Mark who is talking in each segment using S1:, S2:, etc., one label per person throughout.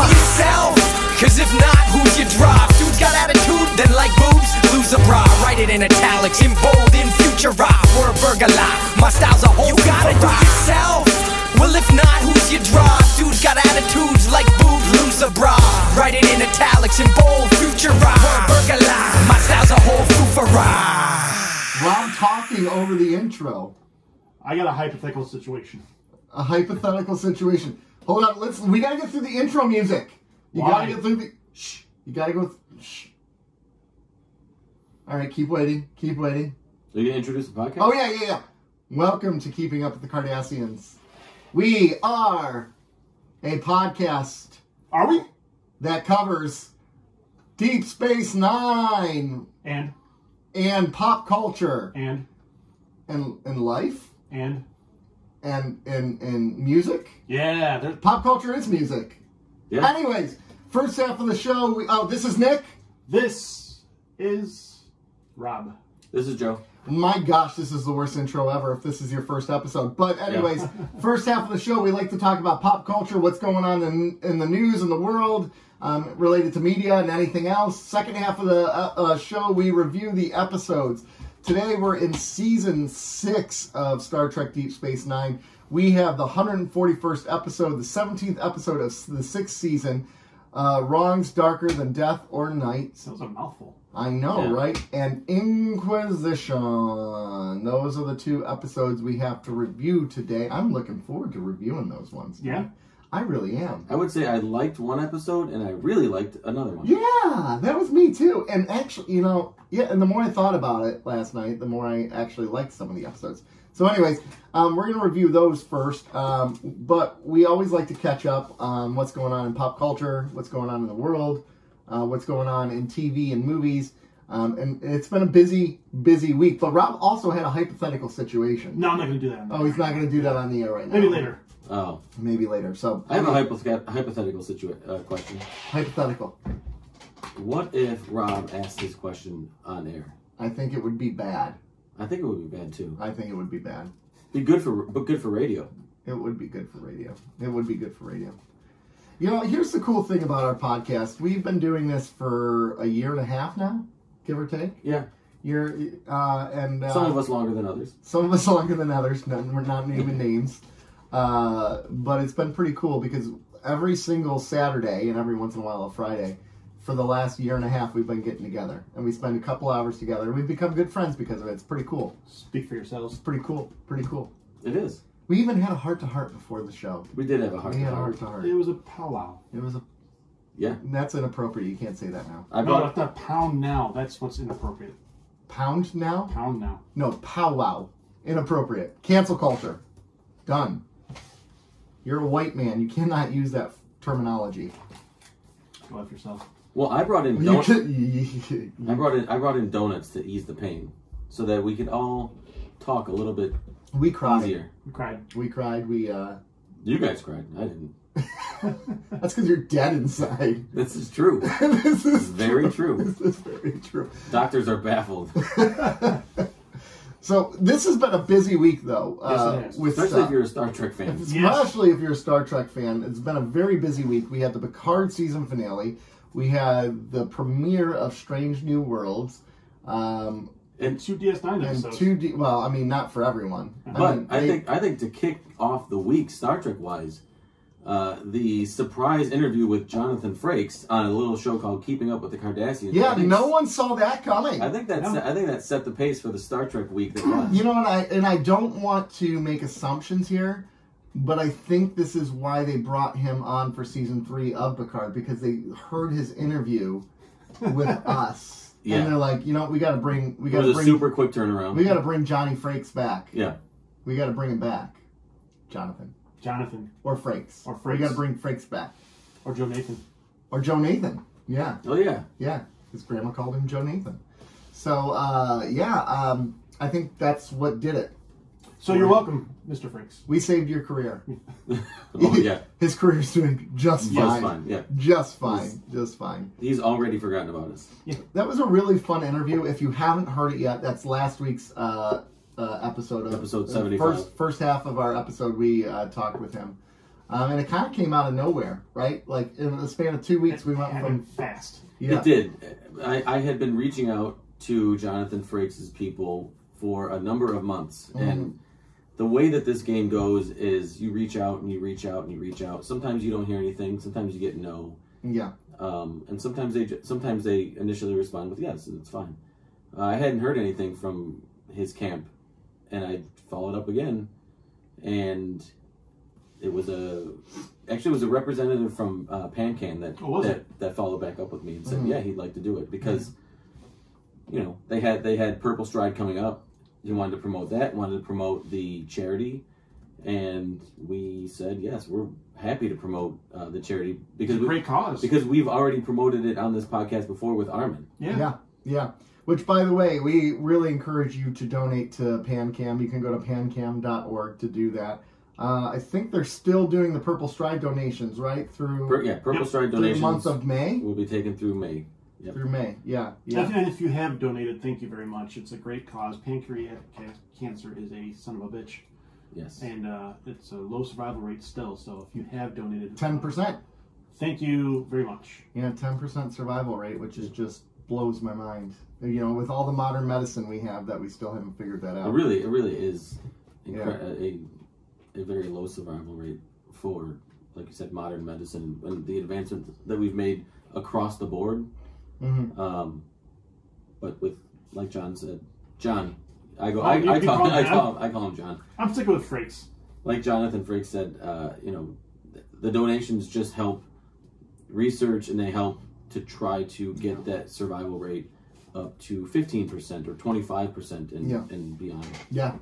S1: yourself, cause if not, who's your drop? Dude's got attitude, then like boobs, lose a bra. Write it in italics, in bold, in future rock. Wordburglar, my style's a whole. You gotta do yourself. Well, if not, who's your drop? Dude's got attitudes like boobs, lose a bra. Write it in italics, in bold, future rock. Wordburglar, my style's a whole foofara.
S2: Rob talking over the intro.
S3: I got a hypothetical situation.
S2: A hypothetical situation. Hold on, we gotta get through the intro music. You
S3: Why?
S2: gotta get through the shh. You gotta go shh. Alright, keep waiting. Keep waiting.
S4: Are you gonna introduce the podcast?
S2: Oh yeah. Welcome to Keeping Up with the Cardassians. We are a podcast.
S3: Are we?
S2: That covers Deep Space Nine and pop culture
S3: and
S2: life
S3: and
S2: music.
S3: Yeah,
S2: pop culture is music.
S4: Yeah.
S2: Anyways, first half of the show. This is Nick.
S3: This is Rob.
S4: This is Joe.
S2: My gosh, this is the worst intro ever if this is your first episode. But anyways, first half of the show, we like to talk about pop culture, what's going on in the news and the world, related to media and anything else. Second half of the show, we review the episodes. Today, we're in Season 6 of Star Trek Deep Space Nine. We have the 141st episode, the 17th episode of the 6th season, Wrongs Darker Than Death or Night.
S3: That was a mouthful.
S2: I know, right? And Inquisition. Those are the two episodes we have to review today. I'm looking forward to reviewing those ones.
S3: Yeah?
S2: I really am.
S4: I would say I liked one episode and I really liked another one.
S2: Yeah, that was me too. And actually, and the more I thought about it last night, the more I actually liked some of the episodes. So anyways, we're going to review those first. But we always like to catch up on what's going on in pop culture, what's going on in the world, what's going on in TV and movies. And it's been a busy week. But Rob also had a hypothetical situation.
S3: No, I'm not going to do that.
S2: Oh, he's not going to do that on the air right now.
S3: Maybe later.
S4: Oh.
S2: Maybe later. So
S4: I have a hypothetical question.
S2: Hypothetical.
S4: What if Rob asked his question on air?
S2: I think it would be bad.
S4: I think it would be bad too.
S2: I think it would be bad.
S4: But good for radio.
S2: It would be good for radio. It would be good for radio. Here's the cool thing about our podcast. We've been doing this for a year and a half now, give or take.
S4: Yeah.
S2: Some
S4: of us longer than others.
S2: Some of us longer than others. We're not naming names. But it's been pretty cool because every single Saturday and every once in a while a Friday, for the last year and a half, we've been getting together. And we spend a couple hours together. We've become good friends because of it. It's pretty cool.
S3: Speak for yourselves.
S2: It's pretty cool. Pretty cool.
S4: It is.
S2: We even had a heart-to-heart before the show.
S4: We did have a heart-to-heart.
S2: We had a heart-to-heart.
S3: It was a powwow.
S2: It was a...
S4: Yeah.
S2: That's inappropriate. You can't say that now.
S3: No, it's not pound now. That's what's inappropriate.
S2: Pound now?
S3: Pound now.
S2: No, powwow. Inappropriate. Cancel culture. Done. You're a white man. You cannot use that terminology.
S3: Go after yourself.
S4: Well, I brought in donuts. I brought in donuts to ease the pain, so that we could all talk a little bit easier.
S3: We cried.
S2: We cried.
S4: You guys cried. I didn't.
S2: That's because you're dead inside.
S4: This is true.
S2: This is
S4: very true.
S2: This is very true.
S4: Doctors are baffled.
S2: So this has been a busy week, though.
S3: Yes, it has.
S4: Especially if you're a Star Trek fan.
S2: Especially if you're a Star Trek fan. It's been a very busy week. We had the Picard season finale. We had the premiere of Strange New Worlds.
S3: And 2 DS9 episodes.
S2: And not for everyone.
S4: But I think to kick off the week, Star Trek-wise, the surprise interview with Jonathan Frakes on a little show called Keeping Up with the Cardassians.
S2: Yeah, no one saw that coming.
S4: I think that set the pace for the Star Trek week that was.
S2: I don't want to make assumptions here, but I think this is why they brought him on for season 3 of Picard, because they heard his interview with us. Yeah. And they're like, we got to bring... It was
S4: a super quick turnaround.
S2: We got to bring Johnny Frakes back.
S4: Yeah.
S2: We got to bring him back. Jonathan. Or Frakes. We got to bring Frakes back.
S3: Or Joe Nathan. Yeah.
S4: Oh, yeah.
S2: Yeah. His grandma called him Joe Nathan. So, I think that's what did it.
S3: So you're welcome, Mr. Frakes.
S2: We saved your career.
S4: Oh, yeah.
S2: His career's doing just fine.
S4: Just fine, yeah.
S2: Just fine.
S4: He's already forgotten about us.
S2: Yeah. That was a really fun interview. If you haven't heard it yet, that's last week's episode.
S4: Episode 75.
S2: First half of our episode, we talked with him. And it kind of came out of nowhere, right? Like in the span of 2 weeks, we went from
S3: fast.
S2: Yeah.
S4: It did. I had been reaching out to Jonathan Frakes' people for a number of months, and the way that this game goes is you reach out and you reach out and you reach out. Sometimes you don't hear anything. Sometimes you get no.
S2: Yeah.
S4: And sometimes they initially respond with yes, and it's fine. I hadn't heard anything from his camp, and I followed up again, and it was a representative from PanCan that followed back up with me and said, yeah, he'd like to do it because they had Purple Stride coming up. He wanted to promote that, wanted to promote the charity, and we said yes, we're happy to promote the charity because
S3: it's a great cause.
S4: Because we've already promoted it on this podcast before with Armin.
S2: Yeah. Which, by the way, we really encourage you to donate to PanCam. You can go to pancam.org to do that. I think they're still doing the Purple Stride donations, right?
S4: Purple Stride donations.
S2: Through the month of May?
S4: Will be taken through May.
S2: Yep. Through May, yeah.
S3: And if you have donated, thank you very much. It's a great cause. Pancreatic cancer is a son of a bitch.
S4: Yes.
S3: And it's a low survival rate still, so if you have donated...
S2: 10%.
S3: Thank you very much.
S2: Yeah, 10% survival rate, which is just blows my mind. With all the modern medicine we have, that we still haven't figured that out.
S4: It really is a very low survival rate for, like you said, modern medicine and the advancements that we've made across the board. But with, like John said, I call him John.
S3: I'm sticking with Frakes.
S4: Like Jonathan Frakes said, the donations just help research and they help to try to get that survival rate up to 15% or 25% and beyond.
S2: Yeah,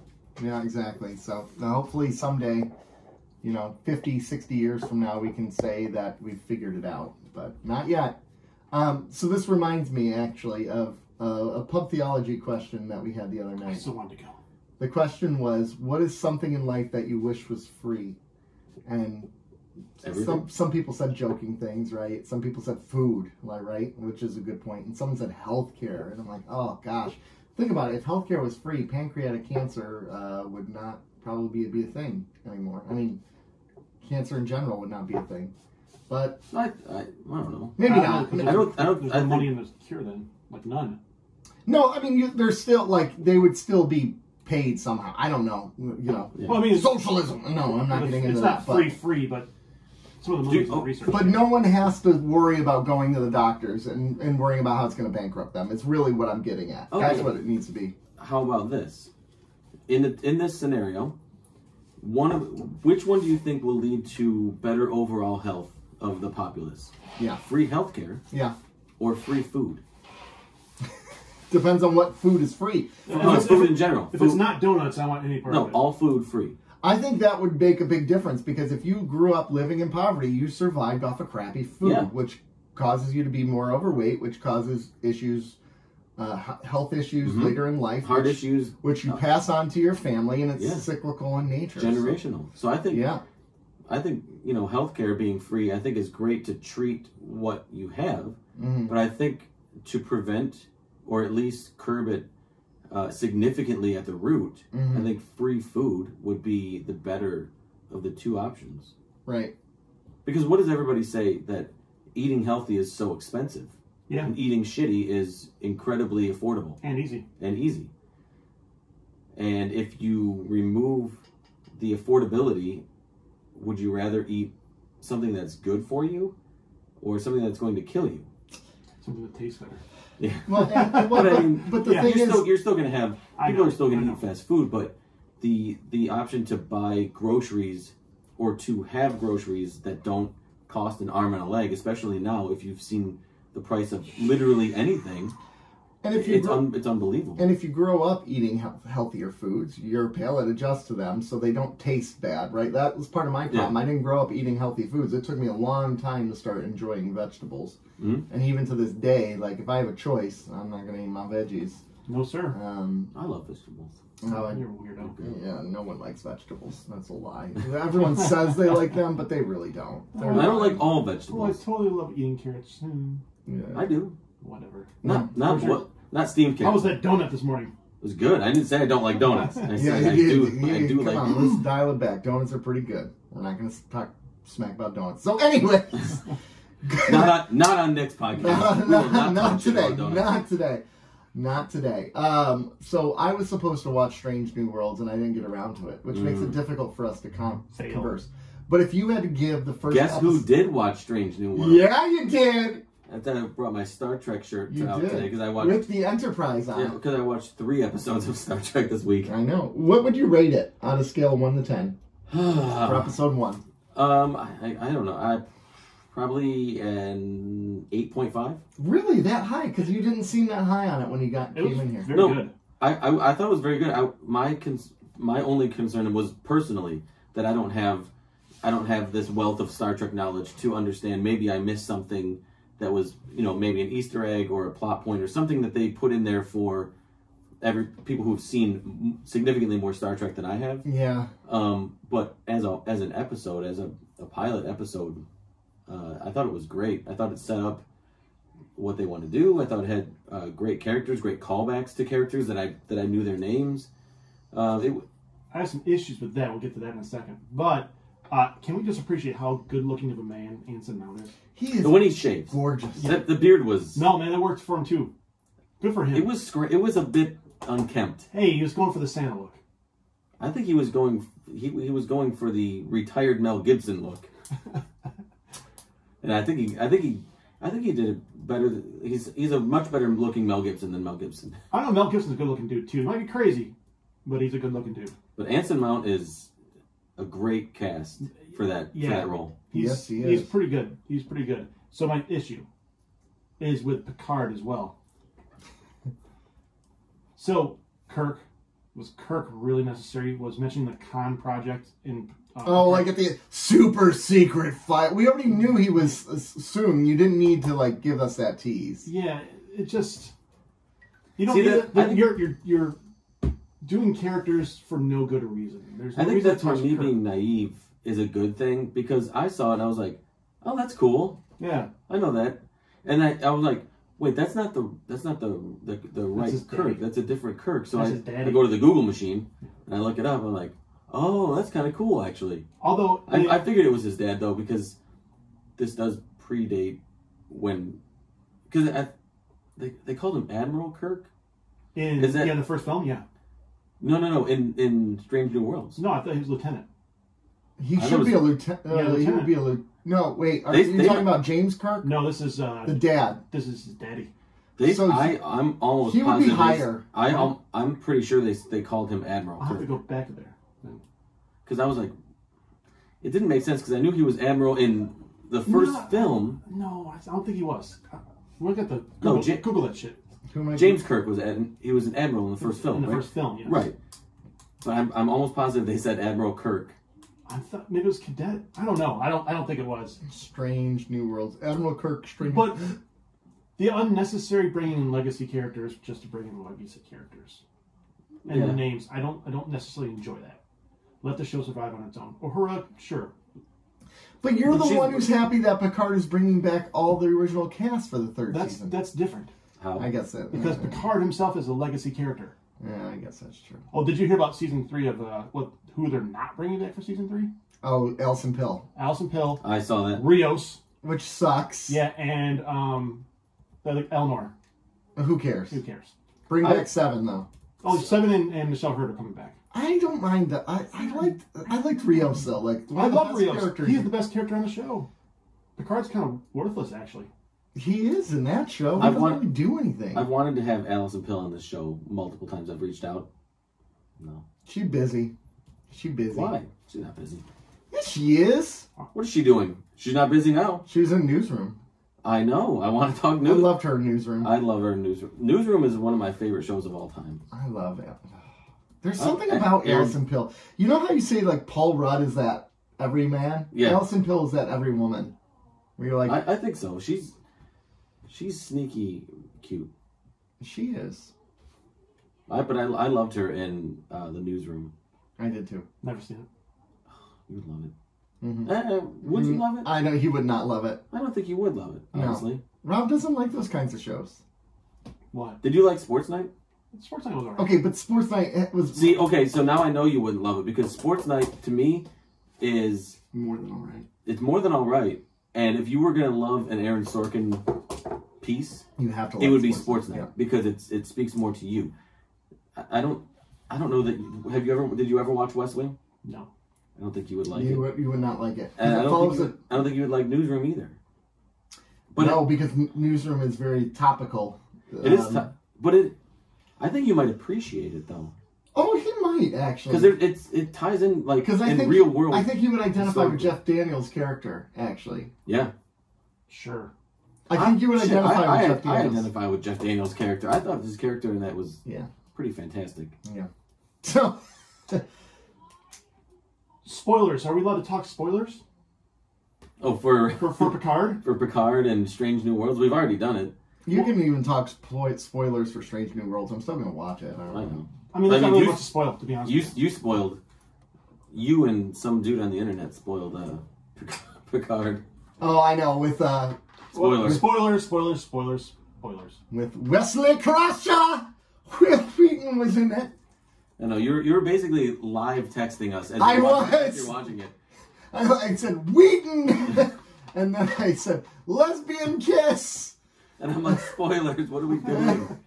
S2: exactly. So hopefully someday, 50, 60 years from now, we can say that we've figured it out, but not yet. So this reminds me, actually, of a pub theology question that we had the other night.
S3: I still want to go.
S2: The question was, what is something in life that you wish was free? And some people said joking things, right? Some people said food, right? Which is a good point. And someone said healthcare. And I'm like, oh, gosh. Think about it. If healthcare was free, pancreatic cancer would not probably be a thing anymore. I mean, cancer in general would not be a thing. But
S4: I don't know.
S2: Maybe not.
S3: There's no money in the cure then. Like none.
S2: No, I mean, there's still, they would still be paid somehow. I don't know.
S3: Yeah. Well, I mean,
S2: socialism. No, I'm not getting into that.
S3: It's not free, but some of the money's in research.
S2: But no one has to worry about going to the doctors and worrying about how it's going to bankrupt them. It's really what I'm getting at. Okay. That's what it needs to be.
S4: How about this? In this scenario, which one do you think will lead to better overall health of the populace?
S2: Yeah.
S4: Free healthcare?
S2: Yeah.
S4: Or free food?
S2: Depends on what food is free.
S4: Food in general.
S3: If it's not donuts, I want any part of it.
S4: No, all food free.
S2: I think that would make a big difference because if you grew up living in poverty, you survived off of crappy food, which causes you to be more overweight, which causes issues, health issues later in life.
S4: Heart issues.
S2: Which you pass on to your family, and it's cyclical in nature.
S4: Generational. So I think, healthcare being free, I think is great to treat what you have, but I think to prevent or at least curb it significantly at the root, I think free food would be the better of the two options.
S2: Right.
S4: Because what does everybody say? That eating healthy is so expensive.
S3: Yeah.
S4: And eating shitty is incredibly affordable.
S3: And easy.
S4: And if you remove the affordability, would you rather eat something that's good for you or something that's going to kill you?
S3: Something that tastes better.
S4: Yeah.
S2: Well, but the thing is,
S4: you're still going to have people are still going to eat fast food, but the option to buy groceries or to have groceries that don't cost an arm and a leg, especially now, if you've seen the price of literally anything, and it's unbelievable.
S2: And if you grow up eating healthier foods, your palate adjusts to them, so they don't taste bad, right? That was part of my problem. I didn't grow up eating healthy foods. It took me a long time to start enjoying vegetables. And even to this day, if I have a choice, I'm not going to eat my veggies.
S3: No, sir.
S4: I love vegetables.
S3: You're a weirdo.
S2: Yeah, no one likes vegetables. That's a lie. Everyone says they like them, but they really don't.
S4: I don't like all vegetables.
S3: Well, I totally love eating carrots.
S2: Yeah.
S4: I do.
S3: Whatever.
S4: Not steamed carrots.
S3: How was that donut this morning?
S4: It was good. I didn't say I don't like donuts. I said I do like.
S2: Come on, let's dial it back. Donuts are pretty good. We're not going to talk smack about donuts. So, anyways.
S4: not on Nick's podcast. We will not
S2: Not
S4: talk shit
S2: today.
S4: about donuts.
S2: Not today. Not today. So I was supposed to watch Strange New Worlds, and I didn't get around to it, which makes it difficult for us to converse. But if you had to give the first
S4: Guess who did watch Strange New Worlds?
S2: Yeah, you did.
S4: I thought I brought my Star Trek shirt
S2: You
S4: out
S2: did.
S4: today because I watched
S2: with the Enterprise on.
S4: Yeah, because I watched 3 episodes of Star Trek this week.
S2: I know. What would you rate it on a scale of 1 to 10 for episode 1?
S4: I don't know. Probably an 8.5.
S2: Really, that high? Because you didn't seem that high on it when you came in here.
S3: Very good.
S4: I thought it was very good. My only concern was personally that I don't have this wealth of Star Trek knowledge to understand. Maybe I missed something that was, maybe an Easter egg or a plot point or something that they put in there for people who've seen significantly more Star Trek than I have.
S2: Yeah.
S4: But as an episode, as a pilot episode, I thought it was great. I thought it set up what they want to do. I thought it had great characters, great callbacks to characters that I knew their names.
S3: I have some issues with that. We'll get to that in a second. But can we just appreciate how good-looking of a man Anson Mount is?
S2: He is
S4: when he shaves,
S2: gorgeous.
S4: The beard was...
S3: No, man, that worked for him, too. Good for him.
S4: It was a bit unkempt.
S3: Hey, he was going for the Santa look.
S4: I think he was going for the retired Mel Gibson look. And I think he did it better. He's a much better looking Mel Gibson than Mel Gibson.
S3: I know Mel Gibson's a good looking dude too. He might be crazy, but he's a good looking dude.
S4: But Anson Mount is a great cast for that role.
S2: Yes, he is.
S3: He's pretty good. He's pretty good. So my issue is with Picard as well. So was Kirk really necessary? Was mentioning the Khan project in...
S2: like at the super secret fight. We already knew he was soon. You didn't need to give us that tease.
S3: Yeah, it just you're doing characters for no good reason. There's no
S4: I think
S3: reason
S4: that's why
S3: to
S4: me
S3: Kirk.
S4: being naive is a good thing because I saw it and I was like, oh, that's cool.
S3: Yeah,
S4: I know that, and I was like, wait, that's not the right
S3: his
S4: Kirk.
S3: daddy.
S4: That's a different Kirk. So
S3: That's
S4: I
S3: his daddy.
S4: go to the Google machine and I look it up. I'm like, oh, that's kind of cool, actually.
S3: although
S4: I figured it was his dad, though, because this does predate when... Because they called him Admiral Kirk?
S3: in the first film, yeah.
S4: No. In Strange New Worlds.
S3: No, I thought he was lieutenant.
S2: He
S4: I
S2: should
S4: was-
S2: be a lieutenant.
S3: Yeah,
S2: He
S3: lieutenant.
S2: would be a lieutenant. No, wait. Are
S4: They-
S2: you
S4: they-
S2: talking about James Kirk?
S3: No, this is
S2: The dad.
S3: this is his daddy.
S2: So
S4: I'm almost
S2: he would be
S4: positive
S2: higher.
S4: I'm pretty sure they called him Admiral
S3: I'll have to
S4: Kirk.
S3: go back there.
S4: Because I was like... It didn't make sense because I knew he was Admiral in the first film.
S3: No, I don't think he was. We got the
S4: No,
S3: Google that shit.
S2: Who am I-
S4: James Kirk was he was an Admiral in the first film,
S3: In the
S4: right?
S3: first film, yes.
S4: Right. But I'm almost positive they said Admiral Kirk.
S3: I thought maybe it was cadet. I don't know. I don't think it was.
S2: Strange New Worlds. Admiral Kirk. Strange.
S3: But the unnecessary bringing in legacy characters just to bring in legacy characters and
S4: Yeah.
S3: the names, I don't necessarily enjoy that. Let the show survive on its own. Uhura, sure.
S2: But you're
S4: But
S2: the
S4: she's-
S2: one who's happy that Picard is bringing back all the original cast for the third season.
S3: That's different
S4: How?
S2: I guess that.
S3: because Picard himself is a legacy character.
S2: Yeah, I guess that's true.
S3: Oh, did you hear about season 3 of who they're not bringing back for season 3?
S2: Oh, Alison Pill,
S3: Alison Pill,
S4: I saw that.
S3: Rios,
S2: which sucks.
S3: yeah, and Elnor.
S2: Who cares?
S3: Who cares?
S2: Bring
S4: I-
S2: back 7 though.
S3: Oh, Seven and Michelle Hurd are coming back.
S2: I don't mind that. I liked Rios though. Like one
S3: I
S2: of the
S3: love
S2: best
S3: Rios.
S2: characters.
S3: He's the best character on the show. Picard's kind of worthless, actually.
S2: He is in that show. He
S4: I've
S2: doesn't
S4: won-
S2: really do anything.
S4: I've wanted to have Alison Pill on this show multiple times. I've reached out. No.
S2: She busy.
S4: Why? She's not busy.
S2: Yes, she is.
S4: What is she doing? She's not busy now.
S2: She was in Newsroom.
S4: I know. I want to talk
S2: I
S4: news.
S2: loved her in Newsroom.
S4: I love her in Newsroom. Newsroom is one of my favorite shows of all time.
S2: I love it. There's something
S4: Aaron-
S2: about Alison Pill. You know how you say like Paul Rudd is that every man?
S4: Yeah.
S2: Alison Pill is that every woman. Where you're like,
S4: I think so. She's sneaky cute.
S2: she is.
S4: But I loved her in the Newsroom.
S2: I did too.
S3: Never seen it.
S4: You would love it.
S2: Mhm.
S4: Would you love it?
S2: I know he would not love it.
S4: I don't think you would love it,
S2: No.
S4: honestly.
S2: Rob doesn't like those kinds of shows.
S3: What?
S4: Did you like Sports Night?
S3: Sports Night was alright.
S2: Okay, but Sports Night was.
S4: See, okay, so now I know you wouldn't love it because Sports Night to me is
S2: More than all right.
S4: It's more than all right. And if you were going to love an Aaron Sorkin piece,
S2: You have to.
S4: it
S2: like
S4: would be
S2: Sportsnet.
S4: Sportsnet
S2: Yeah.
S4: because it speaks more to you. I don't know that. Did you ever watch West Wing?
S3: No.
S4: I don't think you would like
S2: You
S4: it.
S2: would not like it.
S4: And
S2: It follows it.
S4: I don't think you would like Newsroom either. But
S2: No, because Newsroom is very topical.
S4: it is. I think you might appreciate it though,
S2: Oh, he might actually.
S4: because it ties in like
S2: Because I
S4: in
S2: think
S4: real world.
S2: I think he would identify with
S4: historical.
S2: Jeff Daniels' character. Actually,
S4: Yeah.
S3: Sure.
S2: I think you would identify with Jeff
S4: I
S2: Daniels.
S4: identify with Jeff Daniels' character. I thought his character in that was
S2: Yeah.
S4: pretty fantastic.
S2: Yeah. So.
S3: Spoilers. Are we allowed to talk spoilers
S4: Oh, for
S3: for Picard?
S4: for Picard and Strange New Worlds, we've already done it.
S2: You can even talk spoilers for Strange New Worlds. I'm still going to watch it. I don't
S4: I
S2: know.
S4: know.
S3: I mean, there's
S4: I
S3: not
S4: mean,
S3: really
S4: you-
S3: much to spoil, to be honest.
S4: You spoiled. You and some dude on the internet spoiled Picard.
S2: Oh, I know. With
S3: Spoilers.
S2: with Wesley Crusher, Will Wheaton was in it.
S4: I know you were basically live texting us as
S2: I
S4: you're
S2: was.
S4: watching it.
S2: I said Wheaton, and then I said lesbian kiss.
S4: And I'm like, spoilers, what are we doing?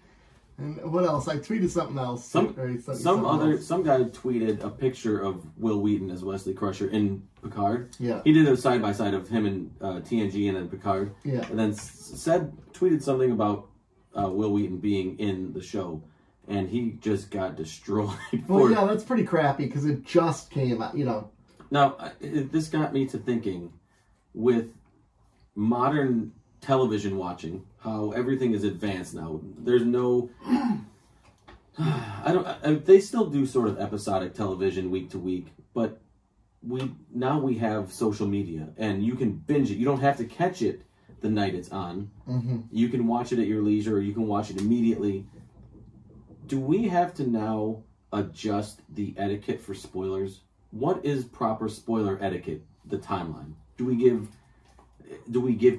S2: And what else? I tweeted something else.
S4: Some
S2: Or something
S4: some guy tweeted a picture of Will Wheaton as Wesley Crusher in Picard.
S2: Yeah.
S4: He did a side by side of him in TNG and then Picard.
S2: Yeah.
S4: And then tweeted something about Will Wheaton being in the show, and he just got destroyed.
S2: Well, yeah, that's pretty crappy because it just came out. You know.
S4: Now, this got me to thinking, with modern television watching, how everything is advanced now. There's no... they still do sort of episodic television week to week, but we have social media, and you can binge it. You don't have to catch it the night it's on.
S2: Mm-hmm.
S4: You can watch it at your leisure, or you can watch it immediately. Do we have to now adjust the etiquette for spoilers? What is proper spoiler etiquette? The timeline. Do we give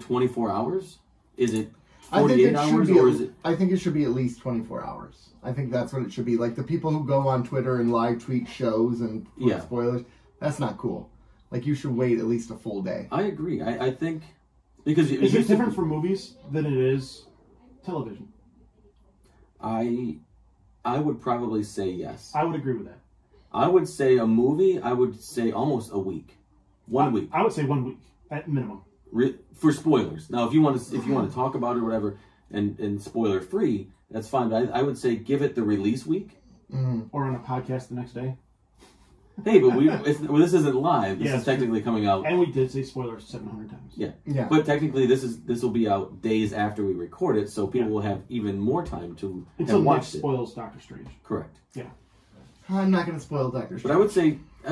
S4: 24 hours? Is it 48 hours, or is it?
S2: I think it should be at least 24 hours. I think that's what it should be. Like the people who go on Twitter and live tweet shows and put
S4: Yeah.
S2: spoilers, that's not cool. Like you should wait at least a full day.
S4: I agree. I think because
S3: Is it different for movies than it is television?
S4: I would probably say yes.
S3: I would agree with that.
S4: I would say a movie. I would say almost a week, 1 week
S3: I would say 1 week at minimum.
S4: For spoilers. Now, if you want to talk about it or whatever, and spoiler free, that's fine. But I would say give it the release week.
S3: Or on a podcast the next day.
S4: Hey, but this isn't live. This
S3: Yeah,
S4: is technically coming out.
S3: And we did say spoilers 700 times.
S4: Yeah.
S2: Yeah.
S4: But technically, this will be out days after we record it, so people will have even more time to
S3: Until
S4: have
S3: Nick
S4: watched it.
S3: spoils Doctor Strange.
S4: Correct.
S3: Yeah.
S2: I'm not going to spoil Doctor Strange.
S4: But I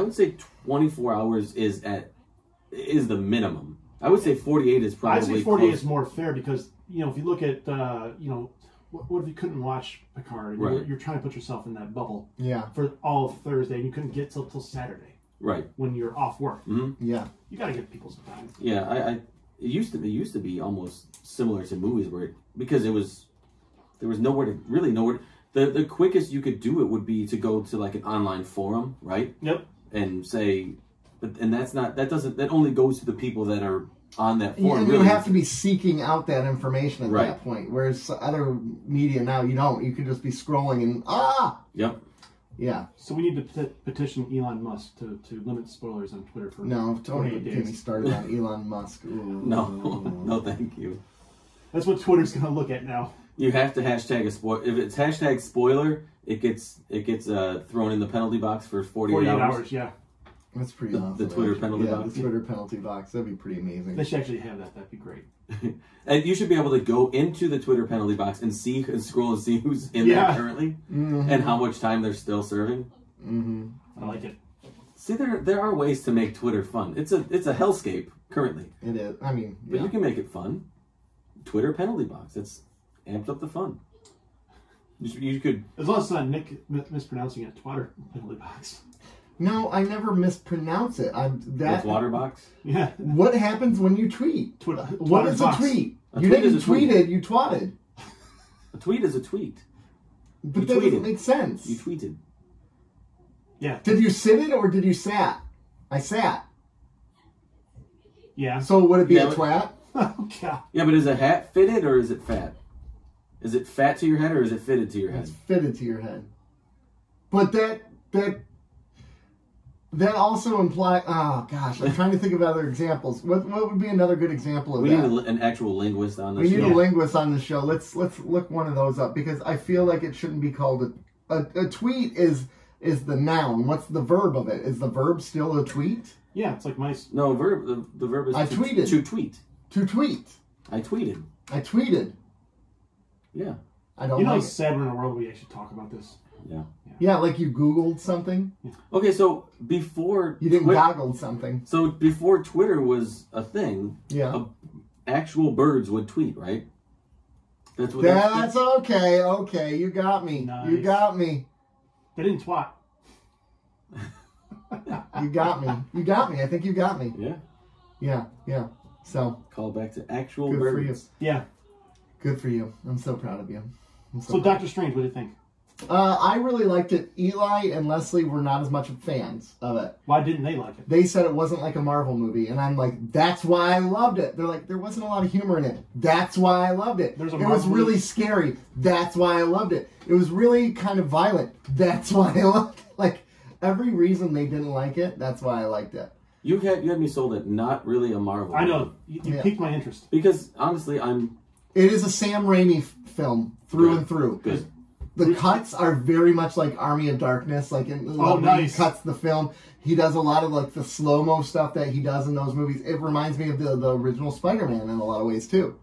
S4: would say 24 hours is the minimum. I would say 48 is probably
S3: I'd say 48
S4: close.
S3: is more fair because, if you look at, what if you couldn't watch Picard and
S4: Right.
S3: you're trying to put yourself in that bubble
S2: Yeah.
S3: for all of Thursday and you couldn't get till Saturday
S4: Right.
S3: when you're off work.
S4: Mm-hmm.
S2: Yeah.
S3: You got to give people some time.
S4: Yeah, it used to be almost similar to movies because there was nowhere to the quickest you could do it would be to go to like an online forum, right?
S3: Yep.
S4: And say, that only goes to the people that are on that forum.
S2: And
S4: really.
S2: you have to be seeking out that information at
S4: Right.
S2: that point. Whereas other media now, you don't. You can just be scrolling and,
S4: Yep.
S2: Yeah.
S3: So we need to petition Elon Musk to limit spoilers on Twitter for
S2: No, don't
S3: 48
S2: even
S3: days.
S2: get me started on Elon Musk. Ooh.
S4: No, thank you.
S3: That's what Twitter's going to look at now.
S4: You have to hashtag a spoiler. If it's hashtag spoiler, it gets thrown in the penalty box for 48 hours.
S3: Yeah.
S2: That's pretty
S4: The
S2: awesome.
S4: Twitter
S2: actually.
S4: penalty
S2: yeah,
S4: box?
S2: the Twitter penalty box. That'd be pretty amazing.
S3: They should actually have that. That'd be great.
S4: And you should be able to go into the Twitter penalty box and scroll and see who's in there currently and how much time they're still serving.
S2: Mm-hmm.
S3: I like it.
S4: See, there are ways to make Twitter fun. It's a hellscape currently,
S2: It is. I mean,
S4: but
S2: yeah.
S4: you can make it fun. Twitter penalty box. It's amped up the fun. You could.
S3: As long as it's not Nick mispronouncing it, Twitter penalty box.
S2: No, I never mispronounce it.
S4: That's water box.
S3: Yeah.
S2: What happens when you tweet?
S3: Twitter.
S2: What is a
S3: box.
S2: tweet?
S4: A
S2: You
S4: tweet
S2: didn't
S4: is a tweet.
S2: tweeted, you twatted.
S4: A tweet is a tweet.
S2: But
S4: You
S2: that doesn't
S4: tweeted.
S2: make sense.
S4: You tweeted.
S3: Yeah.
S2: Did you sit it or did you sat? I sat.
S3: Yeah.
S2: So would it be
S4: Yeah,
S2: a twat?
S3: Oh, God.
S4: Yeah, but is a hat fitted or is it fat? Is it fat to your head or is it fitted to your head?
S2: It's fitted to your head. But that also implies... Oh, gosh. I'm trying to think of other examples. What would be another good example of
S4: We
S2: that?
S4: need an actual linguist on this
S2: We
S4: show.
S2: need a linguist on the show. Let's look one of those up because I feel like it shouldn't be called a tweet is the noun. What's the verb of it? Is the verb still a tweet?
S3: Yeah, it's like my...
S4: No, the verb is
S2: I tweeted.
S4: to tweet.
S2: To tweet.
S4: I tweeted.
S2: I tweeted.
S4: Yeah.
S2: I don't
S3: You know,
S2: like
S3: it's sad we're in a world where we actually talk about this.
S4: Yeah.
S2: Yeah, like you Googled something.
S4: Okay, so before
S2: You didn't goggle something.
S4: So before Twitter was a thing,
S2: Yeah.
S4: Actual birds would tweet, right? That's what.
S2: That's okay. Okay, you got me.
S3: Nice.
S2: You got me.
S3: They didn't twat.
S2: You got me. You got me. I think you got me.
S4: Yeah.
S2: Yeah, yeah. So,
S4: Call back to actual
S2: good for you.
S4: birds.
S3: Yeah.
S2: Good for you. I'm so proud of you. I'm
S3: So,
S2: proud.
S3: Doctor Strange, what do you think?
S2: I really liked it. Eli and Leslie were not as much fans of it.
S3: Why didn't they like it?
S2: They said it wasn't like a Marvel movie, and I'm like, that's why I loved it. They're like, there wasn't a lot of humor in it. That's why I loved it.
S3: There's a
S2: It was
S3: Marvel
S2: really
S3: movie-
S2: scary. That's why I loved it. It was really kind of violent. That's why I loved it. Like, every reason they didn't like it, that's why I liked it.
S4: You had me sold at not really a Marvel.
S3: I know.
S4: movie.
S3: You
S2: Yeah.
S3: piqued my interest.
S4: Because honestly, I'm
S2: It is a Sam Raimi film through
S4: Good.
S2: and through.
S4: good.
S2: The cuts are very much like Army of Darkness. Like in
S3: nice.
S2: He cuts the film. He does a lot of like the slow-mo stuff that he does in those movies. It reminds me of the original Spider-Man in a lot of ways too.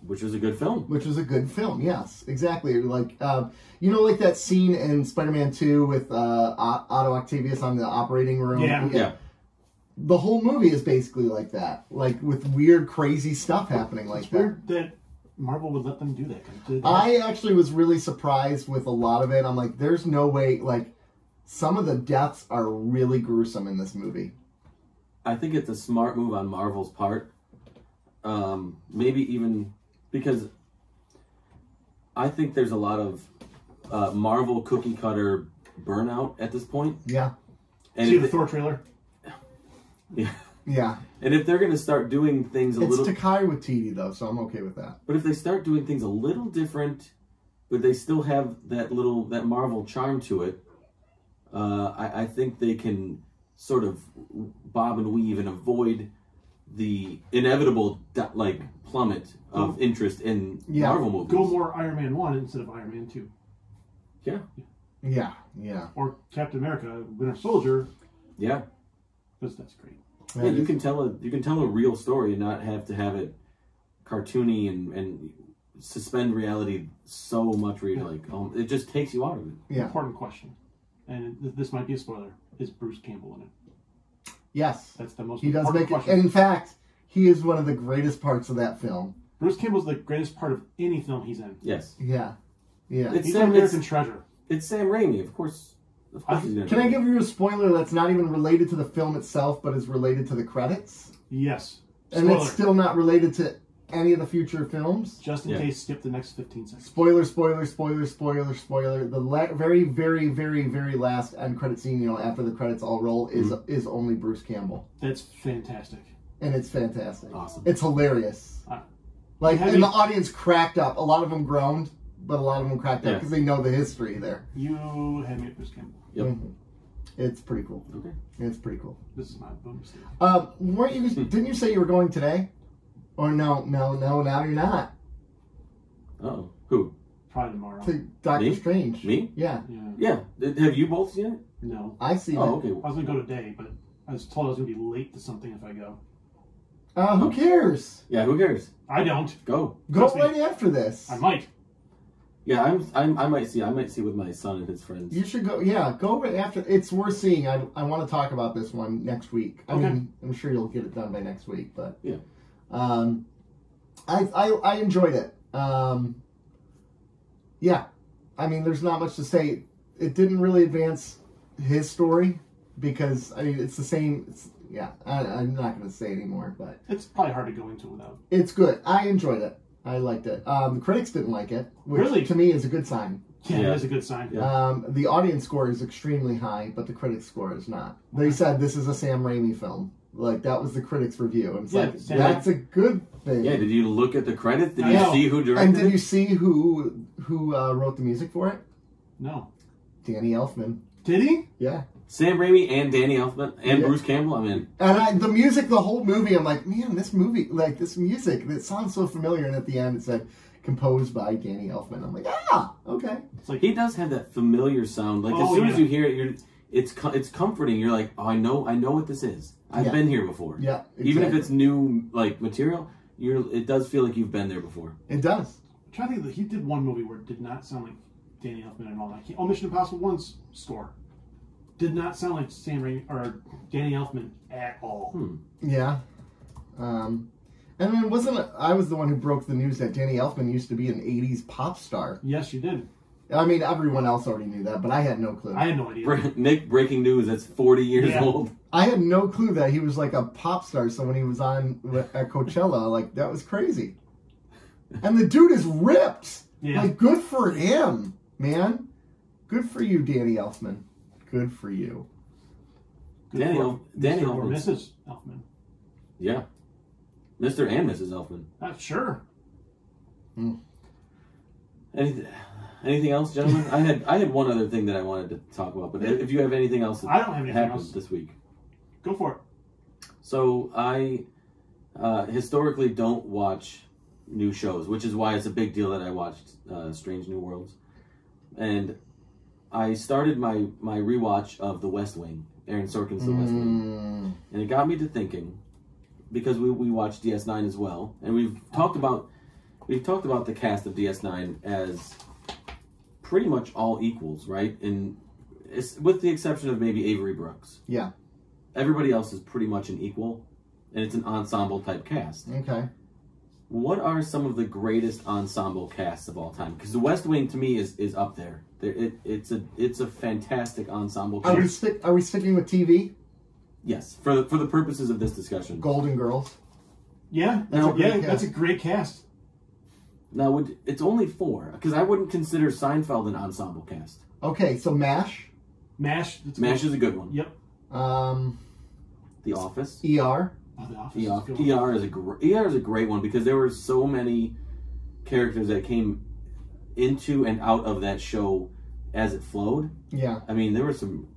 S4: Which was a good film.
S2: Which was a good film, yes, exactly. Like, like that scene in Spider-Man 2 with Otto Octavius on the operating room.
S3: Yeah.
S2: The whole movie is basically like that, like with weird, crazy stuff happening like
S3: It's
S2: that.
S3: weird that Marvel would let them do that.
S2: I actually was really surprised with a lot of it. I'm like, there's no way. Like, some of the deaths are really gruesome in this movie.
S4: I think it's a smart move on Marvel's part. Maybe even because I think there's a lot of Marvel cookie cutter burnout at this point.
S2: Yeah,
S4: And
S3: See
S4: if
S3: the
S4: they-
S3: Thor trailer?
S4: yeah.
S2: yeah.
S4: And if they're going to start doing things a
S2: It's
S4: little,
S2: Takai with TD though, so I'm okay with that.
S4: but if they start doing things a little different, but they still have that Marvel charm to it, I think they can sort of bob and weave and avoid the inevitable plummet of interest in Marvel movies.
S3: Go more Iron Man 1 instead of Iron Man 2.
S4: Yeah,
S2: Yeah, yeah.
S3: Or Captain America, Winter Soldier,
S4: yeah.
S3: because that's great.
S4: Yeah, you can tell a real story and not have to have it cartoony and suspend reality so much where you're like, it just takes you out of it.
S2: Yeah.
S3: Important question. And this might be a spoiler. Is Bruce Campbell in it?
S2: Yes.
S3: That's the most
S2: He does
S3: important
S2: make it.
S3: question.
S2: And in fact, he is one of the greatest parts of that film.
S3: Bruce Campbell's the greatest part of any film he's in.
S4: Yes,
S2: Yeah. Yeah.
S4: It's
S3: He's
S4: Sam-
S3: an American treasure.
S4: it's Sam Raimi, of course. Of course, he's gonna
S2: Can
S4: do
S2: I
S4: it.
S2: give you a spoiler that's not even related to the film itself, but is related to the credits?
S3: Yes.
S2: And
S3: Spoiler.
S2: it's still not related to any of the future films?
S3: Just in
S4: Yeah.
S3: case, skip the next 15 seconds.
S2: Spoiler, spoiler, spoiler, spoiler, spoiler. The very, very, very, very last end credit scene, after the credits all roll, is only Bruce Campbell.
S3: That's fantastic.
S2: And it's fantastic.
S4: Awesome.
S2: It's hilarious.
S3: Have
S2: And
S3: you-
S2: the audience cracked up. A lot of them groaned, but a lot of them cracked up
S4: Yeah.
S2: because they know the history there.
S3: You had me at Bruce Campbell.
S4: Yep.
S2: Mhm. It's pretty cool.
S4: Okay.
S2: It's pretty cool.
S3: This is my bonus.
S2: Weren't you? Didn't you say you were going today? Or no? Now you're not.
S4: Oh, who?
S3: Probably tomorrow.
S2: To Doctor
S4: Me?
S2: Strange.
S4: Me?
S2: Yeah,
S3: Yeah.
S4: Yeah. Have you both seen it?
S3: No.
S2: I see
S4: Oh,
S2: that.
S4: okay.
S3: I was going to go today, but I was told I was going to be late to something if I go.
S2: Who cares?
S4: Yeah. Who cares?
S3: I don't.
S4: Go.
S2: Go
S3: Trust me.
S2: right after this.
S3: I might.
S4: Yeah, I might see with my son and his friends.
S2: You should go. Yeah, go right after. It's worth seeing. I want to talk about this one next week. I
S3: Okay.
S2: mean, I'm sure you'll get it done by next week, but
S4: Yeah.
S2: I enjoyed it. Yeah, I mean, there's not much to say. It didn't really advance his story because it's the same. I'm not going to say anymore, but
S3: It's probably hard to go into without.
S2: it's good. I enjoyed it. I liked it. The critics didn't like it, which
S3: Really?
S2: to me is a good sign.
S3: Yeah,
S4: Yeah.
S3: it is a good sign.
S4: Yeah.
S2: The audience score is extremely high, but the critic score is not. They said this is a Sam Raimi film. Like, that was the critics' review. And it's
S3: Yeah,
S2: like,
S3: same.
S2: that's a good thing.
S4: Yeah, did you look at the credits? Did
S3: I
S4: you
S3: know.
S4: see who directed
S2: And did
S4: it?
S2: you see who wrote the music for it?
S3: No.
S2: Danny Elfman.
S3: Did he?
S2: Yeah.
S4: Sam Raimi and Danny Elfman and
S2: Yeah.
S4: Bruce Campbell? I mean,
S2: And the music, the whole movie, I'm like, man, this movie, like, this music, it sounds so familiar. And at the end, it said, composed by Danny Elfman. I'm like, okay.
S3: It's like,
S4: he does have that familiar sound. Like, as
S3: Oh,
S4: soon
S3: yeah.
S4: as you hear it, it's comforting. You're like, oh, I know what this is. I've
S2: Yeah.
S4: been here before.
S2: Yeah,
S4: Even if
S2: exactly.
S4: it's new, like, material, it does feel like you've been there before.
S2: It does.
S3: I'm trying to think that he did one movie where it did not sound like Danny Elfman at all. Like, Mission Impossible 1's score did not sound like Sam Raimi or Danny Elfman at all.
S2: Yeah. And then I was the one who broke the news that Danny Elfman used to be an 80s pop star.
S3: Yes, you did.
S2: I mean, everyone else already knew that, but I had no clue.
S3: I had no idea.
S4: Nick, breaking news, that's 40 years
S3: Yeah.
S4: old.
S2: I had no clue that he was like a pop star. So when he was on at Coachella, like, that was crazy. And the dude is ripped.
S3: Yeah.
S2: Like, good for him, man. Good for you, Danny Elfman. Good for you.
S3: Good
S4: Danny
S3: for
S4: Danny
S3: Mr. or
S4: Elfman's-
S3: Mrs. Elfman.
S4: Yeah. Mr. and Mrs. Elfman.
S3: Sure.
S4: Anything else, gentlemen? I had one other thing that I wanted to talk about, but if you have anything else that
S3: I don't have anything
S4: happened
S3: else.
S4: this week.
S3: Go for it.
S4: So I historically don't watch new shows, which is why it's a big deal that I watched Strange New Worlds. And I started my rewatch of The West Wing, Aaron Sorkin's The West Wing. And it got me to thinking, because we watched DS9 as well, and we've talked about the cast of DS9 as pretty much all equals, right? And with the exception of maybe Avery Brooks.
S2: Yeah.
S4: Everybody else is pretty much an equal, and it's an ensemble type cast.
S2: Okay.
S4: What are some of the greatest ensemble casts of all time? Because The West Wing to me is up there. It's a fantastic ensemble cast.
S2: Are we sticking with TV?
S4: Yes, for the purposes of this discussion.
S2: Golden Girls.
S3: Yeah,
S2: That's a great cast.
S3: that's a great cast.
S4: Now it's only 4 because I wouldn't consider Seinfeld an ensemble cast.
S2: Okay, so MASH.
S3: MASH.
S4: MASH is a good one.
S3: Yep.
S4: The Office.
S2: ER.
S3: Oh, The Office. Is a good one.
S4: ER is a great one because there were so many characters that came into and out of that show as it flowed.
S2: Yeah.
S4: I mean, there were some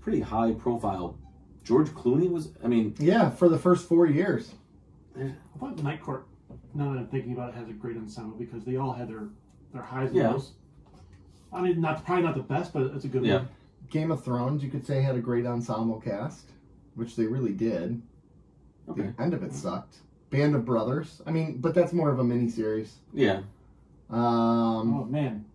S4: pretty high profile. George Clooney was. I mean,
S2: Yeah, for the first 4 years.
S3: I thought Night Court, now that I'm thinking about it, has a great ensemble because they all had their highs and
S4: Yeah.
S3: lows. I mean, probably not the best, but it's a good
S4: Yeah.
S3: one.
S2: Game of Thrones, you could say, had a great ensemble cast, which they really did.
S4: okay,
S2: The end of it sucked. Band of Brothers. I mean, but that's more of a miniseries.
S4: yeah.
S3: Oh man,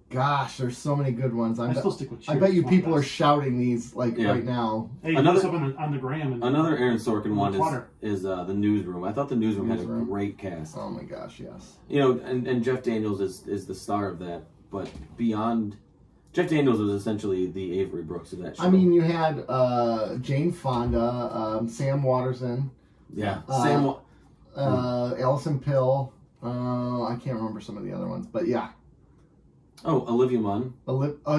S2: Gosh, there's so many good ones.
S3: I still stick with.
S2: I bet you
S3: Cheers.
S2: people are
S3: Best.
S2: shouting these like
S4: Yeah.
S2: right now.
S3: Hey,
S4: Another-
S3: another up on the gram. And
S4: Another Aaron Sorkin
S3: on
S4: one
S3: Twitter.
S4: is The Newsroom. I thought The Newsroom had a
S2: Newsroom.
S4: great cast.
S2: Oh my gosh, yes.
S4: You know, and Jeff Daniels is the star of that. But beyond, Jeff Daniels was essentially the Avery Brooks of that show.
S2: I mean, you had Jane Fonda, Sam Waterston,
S4: yeah,
S2: Alison Pill. I can't remember some of the other ones, but yeah.
S4: Olivia Munn.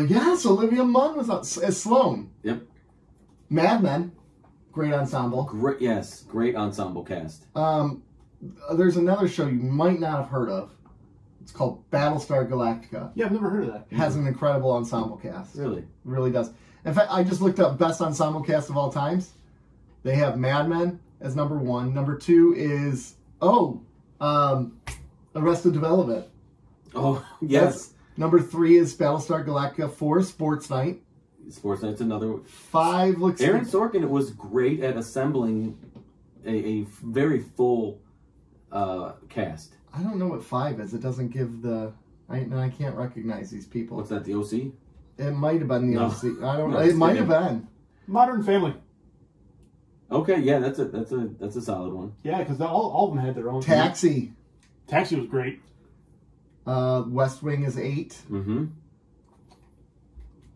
S2: Yes, Olivia Munn was as Sloane.
S4: Yep.
S2: Mad Men, great ensemble.
S4: Great ensemble cast.
S2: There's another show you might not have heard of. It's called Battlestar Galactica.
S3: Yeah, I've never heard of that.
S2: It has an incredible ensemble cast.
S4: Really?
S2: It really does. In fact, I just looked up best ensemble cast of all times. They have Mad Men as number 1. Number 2 is Arrested Development.
S4: Oh yes.
S2: Number 3 is Battlestar Galactica. 4 Sports Night.
S4: Sports Night's another.
S2: 5 looks.
S4: Aaron Sorkin was great at assembling a very full cast.
S2: I don't know what 5 is. It doesn't give the. I can't recognize these people.
S4: What's that? The OC?
S2: It might have been the
S4: No.
S2: OC. I don't
S4: No,
S2: know. It might have been.
S3: Modern Family.
S4: Okay, yeah, that's a solid one.
S3: Yeah, because all of them had their own.
S2: Taxi.
S3: Taxi was great.
S2: West Wing is 8.
S4: Mm-hmm.